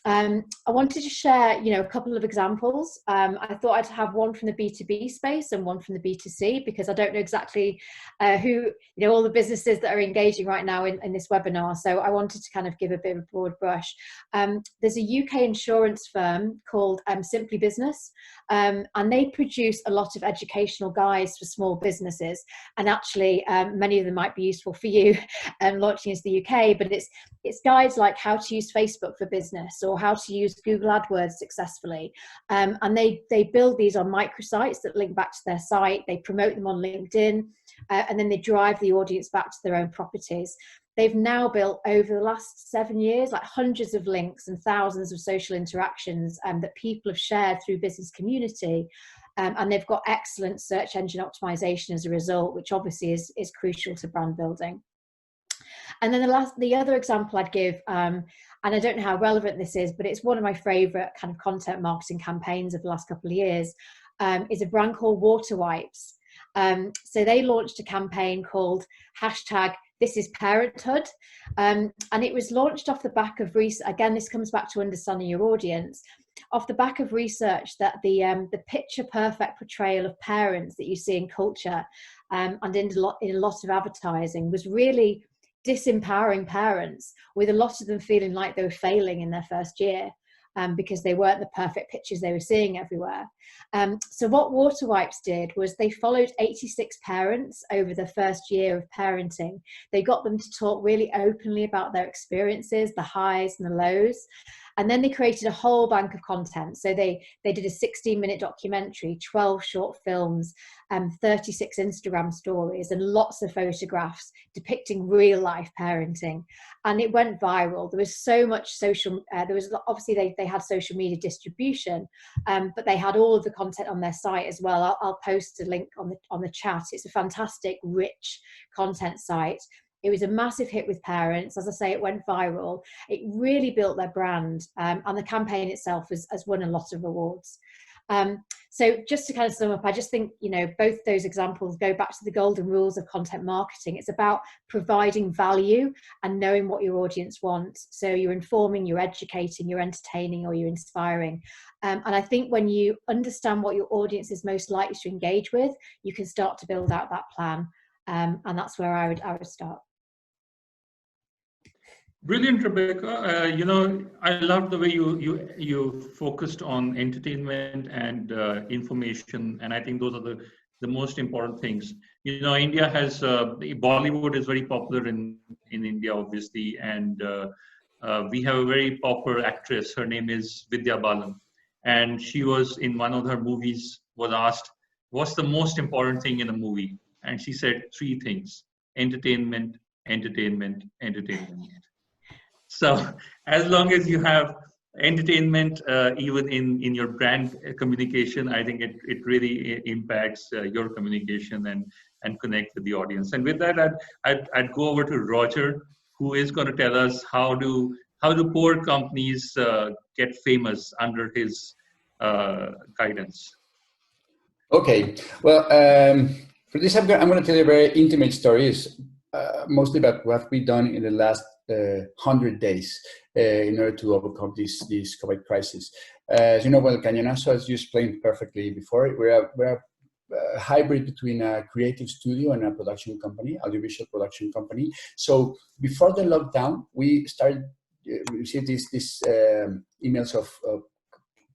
I wanted to share, a couple of examples. I thought I'd have one from the B2B space and one from the B2C, because I don't know exactly who, all the businesses that are engaging right now in this webinar. So I wanted to kind of give a bit of a broad brush. There's a UK insurance firm called Simply Business, and they produce a lot of educational guides for small businesses. And actually, many of them might be useful for you launching into the UK, but it's guides like how to use Facebook for business, or how to use Google AdWords successfully. And they build these on microsites that link back to their site. They promote them on LinkedIn, and then they drive the audience back to their own properties. They've now built over the last 7 years, like hundreds of links and thousands of social interactions that people have shared through business community. And they've got excellent search engine optimization as a result, which obviously is crucial to brand building. And then the other example I'd give, and I don't know how relevant this is, but it's one of my favorite kind of content marketing campaigns of the last couple of years, is a brand called Water Wipes. So they launched a campaign called #ThisIsParenthood. And it was launched off the back of research. Again, this comes back to understanding your audience. Off the back of research that the picture perfect portrayal of parents that you see in culture and in a lot of advertising was really disempowering parents, with a lot of them feeling like they were failing in their first year because they weren't the perfect pictures they were seeing everywhere. So what Water Wipes did was they followed 86 parents over the first year of parenting. They got them to talk really openly about their experiences, the highs and the lows. And then they created a whole bank of content. So they did a 16-minute documentary, 12 short films, 36 Instagram stories, and lots of photographs depicting real life parenting. And it went viral. There was so much obviously they had social media distribution, but they had all of the content on their site as well. I'll post a link on the chat. It's a fantastic, rich content site. It was a massive hit with parents. As I say, it went viral. It really built their brand, and the campaign itself has won a lot of awards. So just to kind of sum up, I just think, both those examples go back to the golden rules of content marketing. It's about providing value and knowing what your audience wants. So you're informing, you're educating, you're entertaining, or you're inspiring. And I think when you understand what your audience is most likely to engage with, you can start to build out that plan. And that's where I would start. Brilliant, Rebecca. I love the way you focused on entertainment and information, and I think those are the most important things. India has Bollywood is very popular in India, obviously, and we have a very popular actress. Her name is Vidya Balan, and she was in one of her movies was asked, "What's the most important thing in a movie?" And she said 3 things: entertainment, entertainment, entertainment. So as long as you have entertainment, even in your brand communication, I think it really impacts your communication and connect with the audience. And with that, I'd go over to Roger, who is going to tell us how how do poor companies get famous under his guidance? Okay, well, for this, I'm going to tell you a very intimate story. It's mostly about what we've done in the last 100 days in order to overcome this COVID crisis. As you know, well, Cañonazo, as you explained perfectly before, we're a hybrid between a creative studio and a production company, audiovisual production company. So before the lockdown, we started received these emails of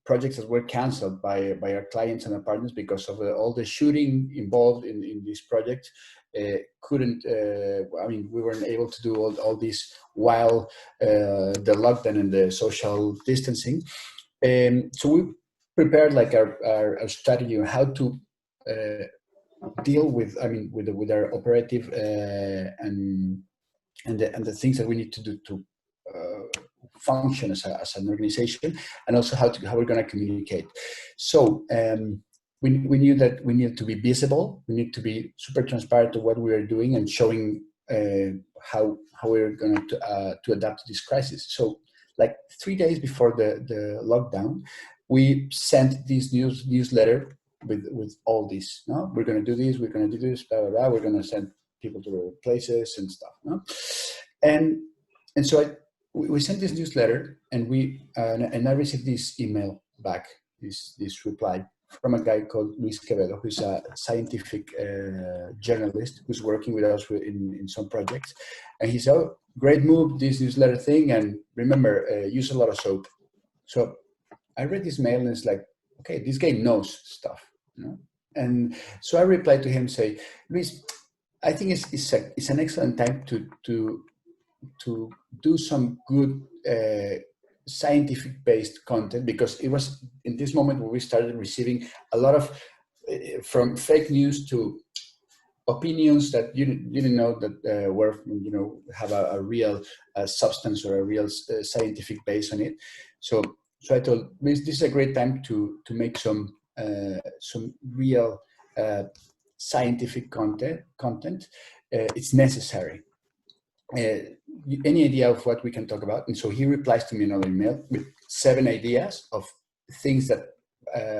projects that were canceled by our clients and our partners because of all the shooting involved in this project. I mean, we weren't able to do all this while the lockdown and the social distancing. So we prepared like our strategy on how to deal with, I mean, with our operative and the things that we need to do to function as an organization, and also how we're going to communicate. So we knew that we needed to be visible. We need to be super transparent to what we are doing and showing how we're going to adapt to this crisis. So like 3 days before the lockdown, we sent this newsletter with all this. No, we're going to do this. We're going to do this. Blah blah blah. We're going to send people to places and stuff. No, and so we sent this newsletter, and I received this email back, this reply from a guy called Luis Quevedo, who's a scientific journalist who's working with us in some projects. And he said, "Oh, great move, this newsletter thing, and remember, use a lot of soap." So I read this mail, and it's like, okay, this guy knows stuff, you know? And so I replied to him, say, "Luis, I think it's an excellent time to do some good scientific-based content, because it was in this moment where we started receiving a lot of from fake news to opinions that you didn't know that were, you know, have a real substance or a real scientific base on it." So I thought this is a great time to make some real scientific content. It's necessary. Any idea of what we can talk about? And so he replies to me another email with 7 ideas of things that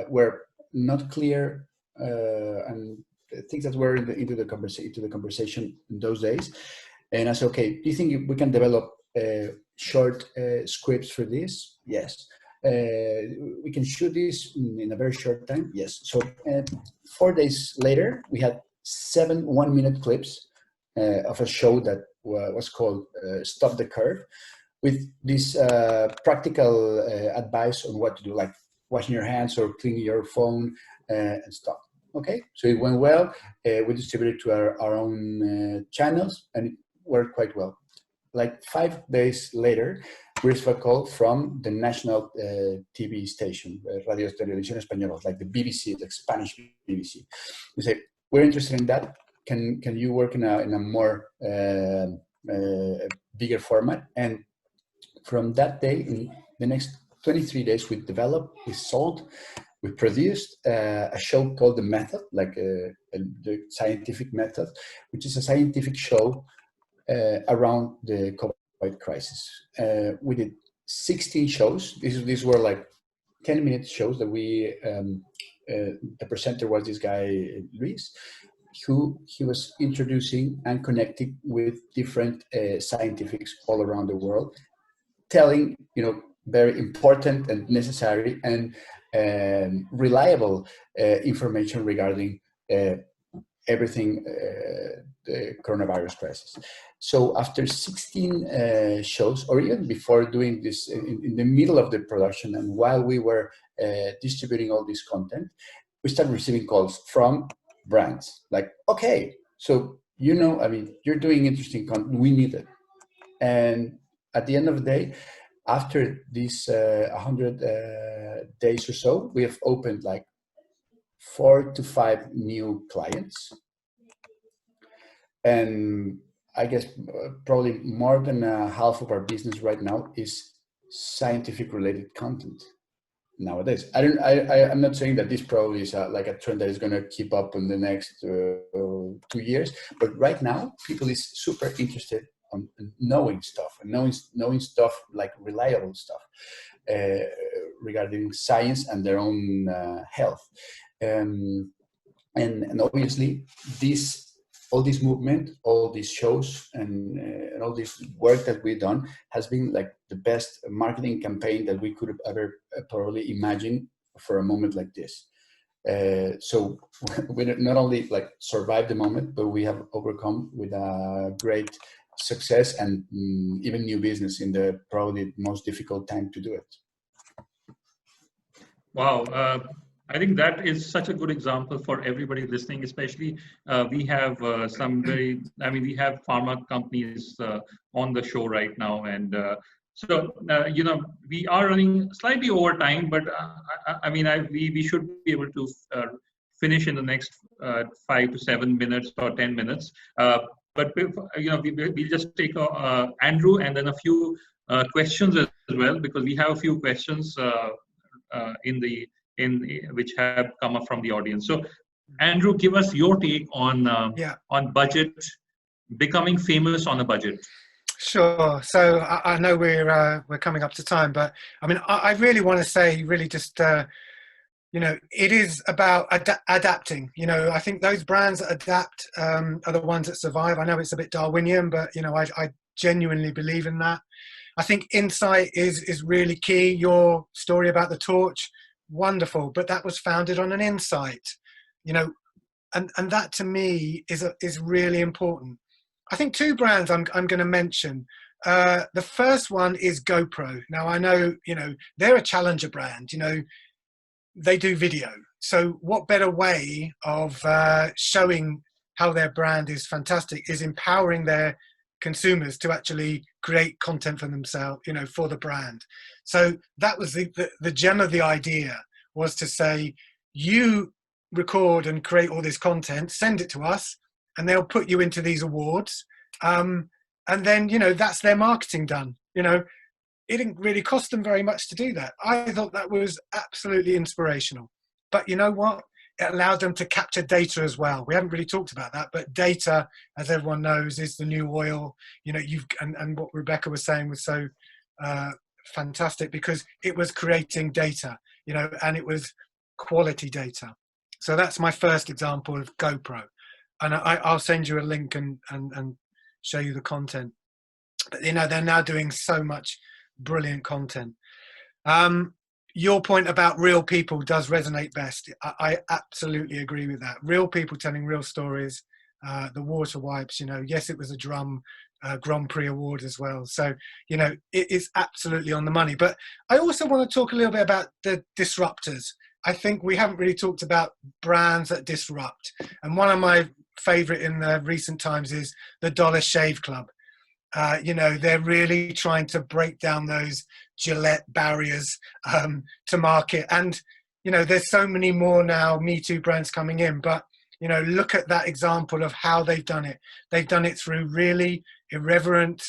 were not clear and things that were into the conversation in those days. And I said, okay, do you think we can develop short scripts for this? Yes. We can shoot this in a very short time? Yes. So 4 days later, we had 7 one-minute clips of a show that was called Stop the Curve, with this practical advice on what to do, like washing your hands or cleaning your phone and stuff. Okay, so it went well. We distributed to our own channels, and it worked quite well. Like 5 days later, we received a call from the national TV station, Radio Televisión Española, like the BBC, like Spanish BBC. We say, we're interested in that. Can you work in a more bigger format? And from that day, in the next 23 days, we developed, we sold, we produced a show called The Method, like the scientific method, which is a scientific show around the COVID crisis. We did 16 shows. These were like 10-minute shows that we, the presenter was this guy, Luis, who he was introducing and connecting with different scientifics all around the world, telling, you know, very important and necessary and reliable information regarding everything the coronavirus crisis. So after 16 shows, or even before doing this, in the middle of the production and while we were distributing all this content, we started receiving calls from brands like, okay, so, you know, I mean, you're doing interesting content, we need it. And at the end of the day, after these 100 days or so, we have opened like 4 to 5 new clients. And I guess probably more than half of our business right now is scientific related content nowadays. I'm not saying that this probably is like a trend that is going to keep up in the next 2 years, but right now people is super interested on knowing stuff, and knowing stuff like reliable stuff regarding science and their own health. And obviously all this movement, all these shows, and all this work that we've done has been like the best marketing campaign that we could have ever probably imagined for a moment like this. So we not only like survived the moment, but we have overcome with a great success and even new business in the probably most difficult time to do it. Wow. I think that is such a good example for everybody listening, especially we have we have pharma companies on the show right now. And we are running slightly over time, but we should be able to finish in the next 5 to 7 minutes or 10 minutes. But we'll just take Andrew and then a few questions as well, because we have a few questions which have come up from the audience. So, Andrew, give us your take on budget, becoming famous on a budget. Sure. So I know we're coming up to time, but I mean, I really want to say, really just it is about adapting. I think those brands that adapt are the ones that survive. I know it's a bit Darwinian, but I genuinely believe in that. I think insight is really key. Your story about the torch, wonderful, but that was founded on an insight, and that to me is really important. I think 2 brands I'm going to mention. The first one is GoPro. Now I know they're a challenger brand. They do video. So what better way of showing how their brand is fantastic is empowering their consumers to actually create content for themselves, for the brand. So that was the gem of the idea, was to say, you record and create all this content, send it to us, and they'll put you into these awards. And then, that's their marketing done. It didn't really cost them very much to do that. I thought that was absolutely inspirational. But you know what? It allowed them to capture data as well. We haven't really talked about that, but data, as everyone knows, is the new oil. And what Rebecca was saying was so fantastic, because it was creating data, and it was quality data. So that's my first example of GoPro, and I'll send you a link and show you the content. But they're now doing so much brilliant content. Your point about real people does resonate best. I absolutely agree with that. Real people telling real stories. The water wipes, yes, it was a Grand Prix award as well. So, it is absolutely on the money. But I also want to talk a little bit about the disruptors. I think we haven't really talked about brands that disrupt. And one of my favorite in the recent times is the Dollar Shave Club. They're really trying to break down those Gillette barriers to market. And, there's so many more now Me Too brands coming in. But, look at that example of how they've done it. They've done it through really irreverent,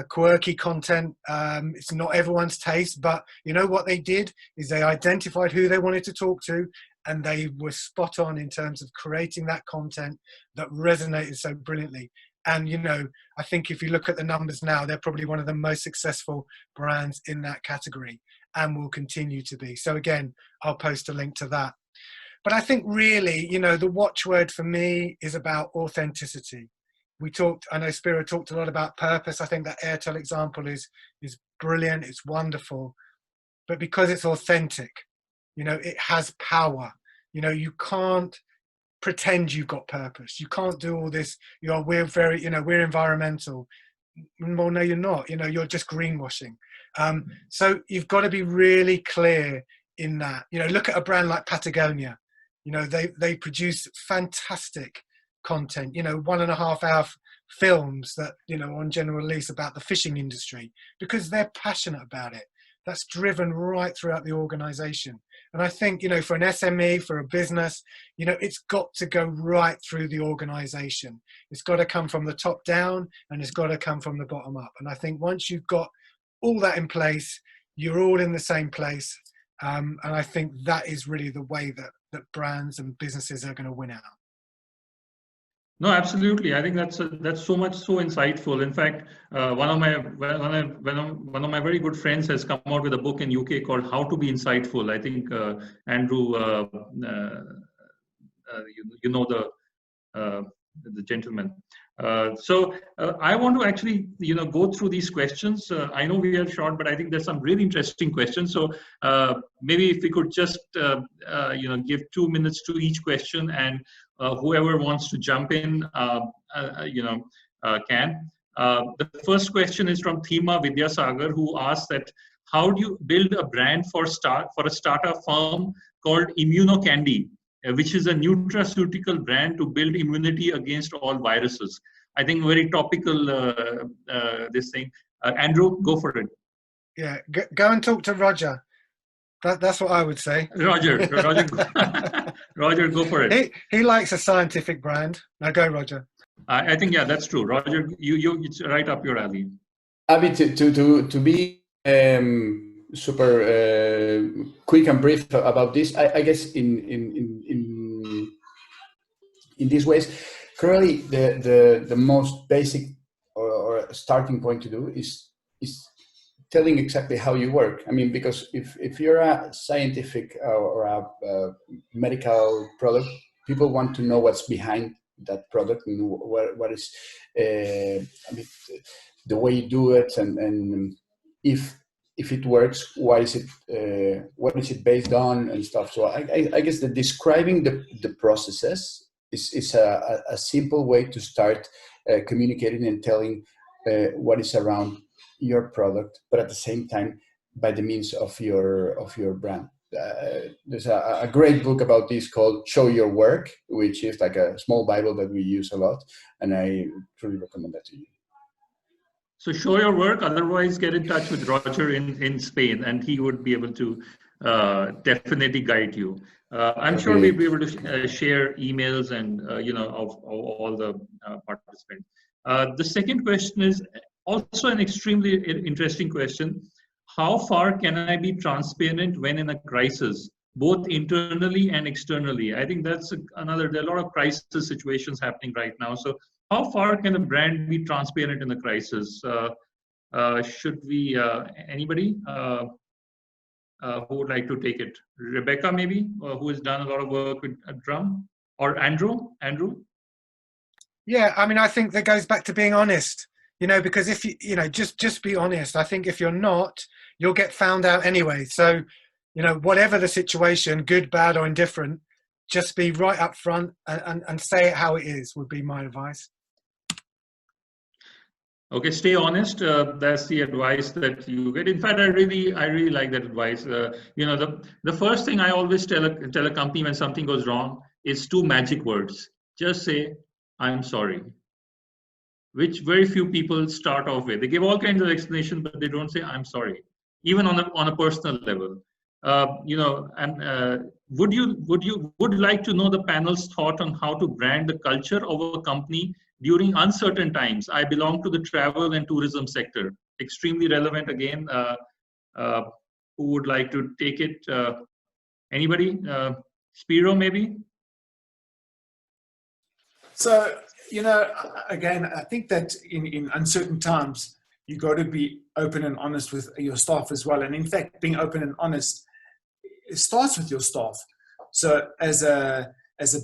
quirky content. It's not everyone's taste, but what they did is they identified who they wanted to talk to, and they were spot on in terms of creating that content that resonated so brilliantly. And, I think if you look at the numbers now, they're probably one of the most successful brands in that category, and will continue to be. So again, I'll post a link to that. But I think really, the watchword for me is about authenticity. I know Spero talked a lot about purpose. I think that Airtel example is brilliant. It's wonderful. But because it's authentic, it has power. You can't pretend you've got purpose. You can't do all this. We're very, we're environmental. Well, no, you're not. You're just greenwashing. So you've got to be really clear in that. Look at a brand like Patagonia. They produce fantastic content. 1.5 hour films that on general release about the fishing industry, because they're passionate about it. That's driven right throughout the organization. And I think, for an SME, for a business, it's got to go right through the organization. It's got to come from the top down, and it's got to come from the bottom up. And I think once you've got all that in place, you're all in the same place. And I think that is really the way that brands and businesses are going to win out. No, absolutely. I think that's so insightful. In fact, one of my very good friends has come out with a book in UK called How to Be Insightful. I think Andrew, you know the gentleman. So I want to actually go through these questions. I know we are short, but I think there's some really interesting questions. So maybe if we could just give 2 minutes to each question, and whoever wants to jump in can. The first question is from Thima Vidyasagar, who asks that how do you build a brand for a startup firm called Immunocandy, which is a nutraceutical brand to build immunity against all viruses. I think very topical, this thing. Andrew, go for it. Yeah, go and talk to Roger. That's what I would say. Roger, Roger, go for it. He likes a scientific brand. Now go, Roger. I think, yeah, that's true. Roger, it's right up your alley. Abby, to be super quick and brief about this, I guess in these ways, currently the most basic or starting point to do is telling exactly how you work. I mean, because if you're a scientific or a medical product, people want to know what's behind that product and what is I mean, the way you do it, and if it works, what is it based on and stuff. So I guess that describing the processes is a simple way to start communicating and telling what is around your product, but at the same time by the means of your brand. There's a great book about this called Show Your Work, which is like a small Bible that we use a lot, and I truly recommend that to you. So show your work, otherwise get in touch with Roger in Spain, and he would be able to definitely guide you. I'm sure we'll be able to share emails and of all the participants. The second question is also an extremely interesting question. How far can I be transparent when in a crisis, both internally and externally? I think that's there are a lot of crisis situations happening right now. So how far can a brand be transparent in a crisis? Should we, anybody who would like to take it? Rebecca, maybe, who has done a lot of work with a drum, or Andrew? Yeah, I mean, I think that goes back to being honest, because if just be honest. I think if you're not, you'll get found out anyway. So, whatever the situation, good, bad, or indifferent, just be right up front and say it how it is would be my advice. Okay, stay honest. That's the advice that you get. In fact, I really like that advice. The first thing I always tell a company when something goes wrong is 2 magic words. Just say, "I'm sorry," which very few people start off with. They give all kinds of explanation, but they don't say, "I'm sorry," even on a personal level. Would like to know the panel's thought on how to brand the culture of a company during uncertain times. I belong to the travel and tourism sector. Extremely relevant again. Who would like to take it? Anybody? Spero, maybe? So, again, I think that in uncertain times, you got to be open and honest with your staff as well. And in fact, being open and honest, it starts with your staff. So as a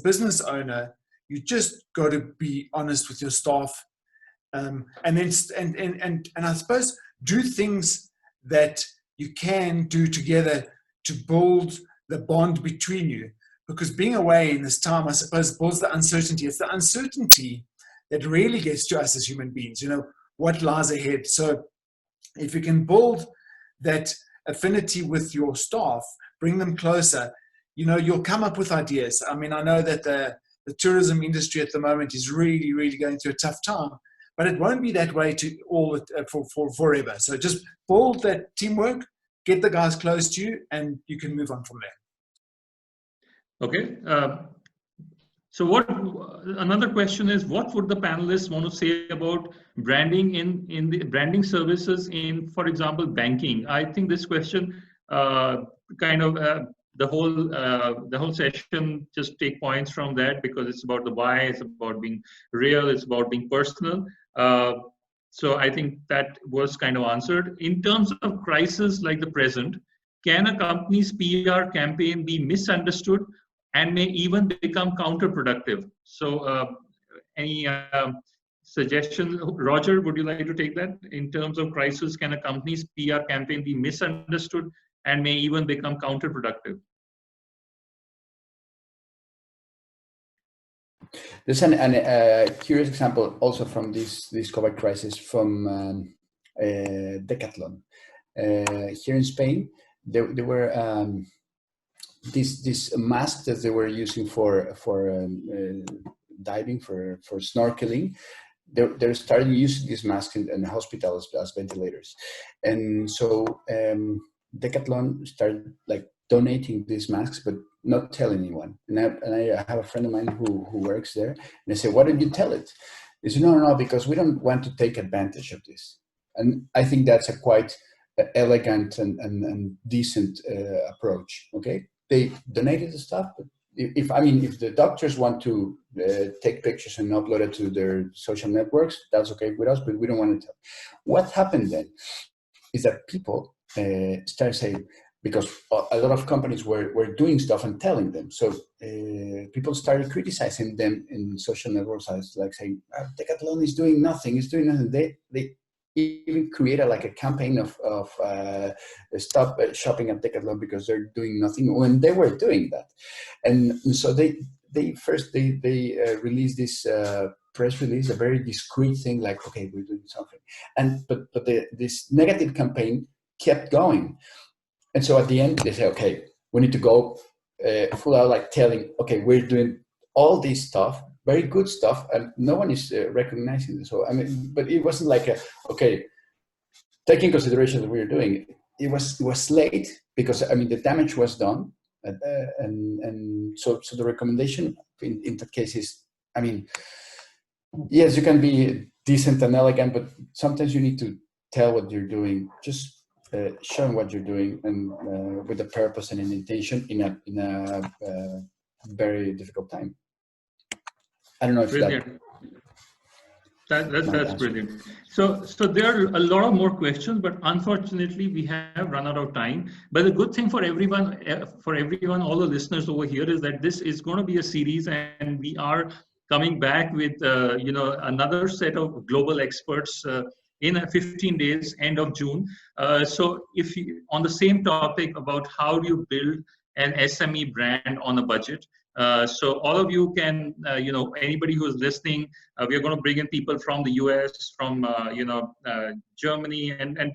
business owner, you just got to be honest with your staff, and I suppose do things that you can do together to build the bond between you. Because being away in this time, I suppose, builds the uncertainty. It's the uncertainty that really gets to us as human beings. What lies ahead. So if you can build that affinity with your staff, bring them closer, you'll come up with ideas. I mean, I know that the tourism industry at the moment is really, really going through a tough time, but it won't be that way for forever. So just build that teamwork, get the guys close to you, and you can move on from there. Okay. So another question is, what would the panelists want to say about branding in the branding services in, for example, banking? I think this question the whole session, just take points from that, because it's about the why, it's about being real, it's about being personal. So I think that was kind of answered. In terms of crisis like the present, can a company's PR campaign be misunderstood and may even become counterproductive? So any suggestions? Roger, would you like to take that? In terms of crisis, can a company's PR campaign be misunderstood and may even become counterproductive? There's a curious example also from this COVID crisis from Decathlon. Here in Spain, there were these masks that they were using for diving, for snorkeling. They're starting using these masks in hospitals as ventilators, and so Decathlon started like donating these masks, but not telling anyone. And I have a friend of mine who works there, and I said, "Why didn't you tell it?" He said, "No, because we don't want to take advantage of this." And I think that's a quite elegant and decent approach. Okay, they donated the stuff, but if the doctors want to take pictures and upload it to their social networks, that's okay with us, but we don't want to tell. What happened then is that people started saying, because a lot of companies were doing stuff and telling them, so people started criticizing them in social networks, as like saying, Decathlon is doing nothing, They even created like a campaign of stop shopping at Decathlon because they're doing nothing when they were doing that. And so they released this press release, a very discreet thing, like, okay, we're doing something. But this negative campaign kept going. And so at the end they say, okay, we need to go full out, like telling, okay, we're doing all this stuff, very good stuff, and no one is recognizing it. So but it wasn't like okay, taking consideration that we were doing it. It was late because the damage was done, and so the recommendation in that case is, yes, you can be decent and elegant, but sometimes you need to tell what you're doing. Just showing what you're doing and with a purpose and an intention in a very difficult time. I don't know if that's brilliant. So there are a lot of more questions, but unfortunately we have run out of time. But the good thing for everyone, all the listeners over here, is that this is going to be a series, and we are coming back with another set of global experts in 15 days, end of June. So if you, on the same topic about how do you build an SME brand on a budget. So all of you can, anybody who is listening, we are going to bring in people from the US, from, Germany, and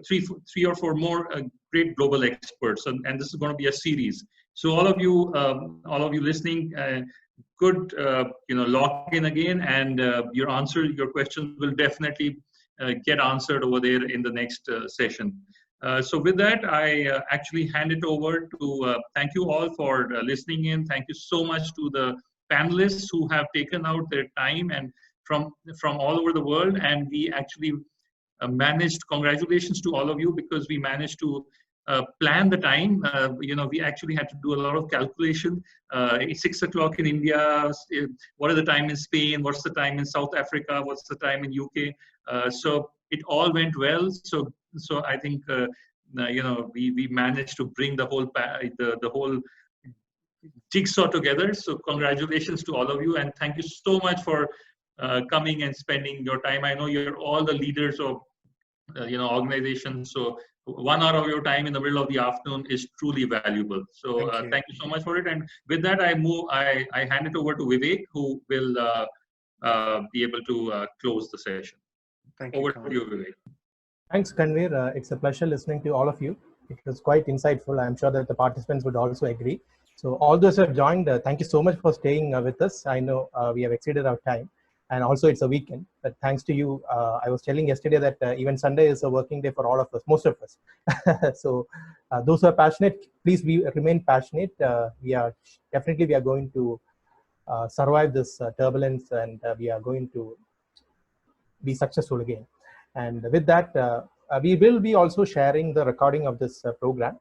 three or four more great global experts. And this is going to be a series. So all of you listening, could, log in again, and your questions will definitely get answered over there in the next session. So with that, I actually hand it over to, thank you all for listening in. Thank you so much to the panelists who have taken out their time and from all over the world. And we actually managed, congratulations to all of you, because we managed to plan the time. We actually had to do a lot of calculation. It's 6 o'clock in India. What are the time in Spain? What's the time in South Africa? What's the time in UK? So it all went well. So I think we managed to bring the whole jigsaw together. So congratulations to all of you, and thank you so much for coming and spending your time. I know you're all the leaders of organizations, so 1 hour of your time in the middle of the afternoon is truly valuable. So thank you so much for it. And with that, I hand it over to Vivek, who will be able to close the session. Thank you. Over to you, Vivek. Thanks, Karnvir. It's a pleasure listening to all of you. It was quite insightful. I'm sure that the participants would also agree. So all those who have joined, thank you so much for staying with us. I know we have exceeded our time, and also it's a weekend. But thanks to you, I was telling yesterday that even Sunday is a working day for all of us, most of us. So those who are passionate, please remain passionate. We are going to survive this turbulence, and we are going to be successful again. And with that, we will be also sharing the recording of this program.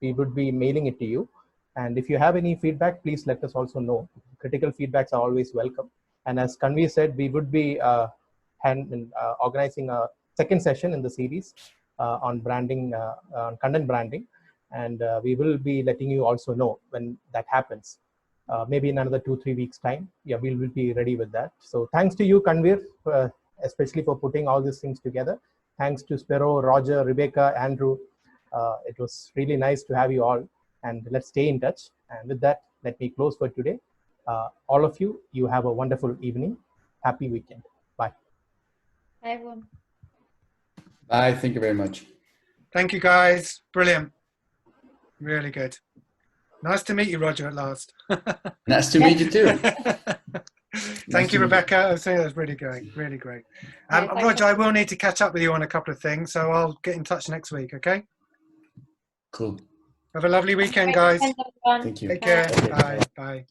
we would be mailing it to you. And if you have any feedback, please let us also know. Critical feedbacks are always welcome. And as Karnvir said, we would be organizing a second session in the series on branding, on content branding. And we will be letting you also know when that happens. Maybe in another 2-3 weeks time. Yeah, we will be ready with that. So thanks to you, Karnvir, especially for putting all these things together. Thanks to Spero, Roger, Rebecca, Andrew. It was really nice to have you all, and let's stay in touch. And with that, let me close for today. All of you, you have a wonderful evening. Happy weekend. Bye. Bye, everyone. Bye. Thank you very much. Thank you, guys. Brilliant. Really good. Nice to meet you, Roger, at last. Nice to meet you too. Thank you, Rebecca. I think that was really great. Really great. Roger, I will need to catch up with you on a couple of things, so I'll get in touch next week, okay? Cool. Have a lovely weekend, guys. Thank you. Take care. Bye. Bye.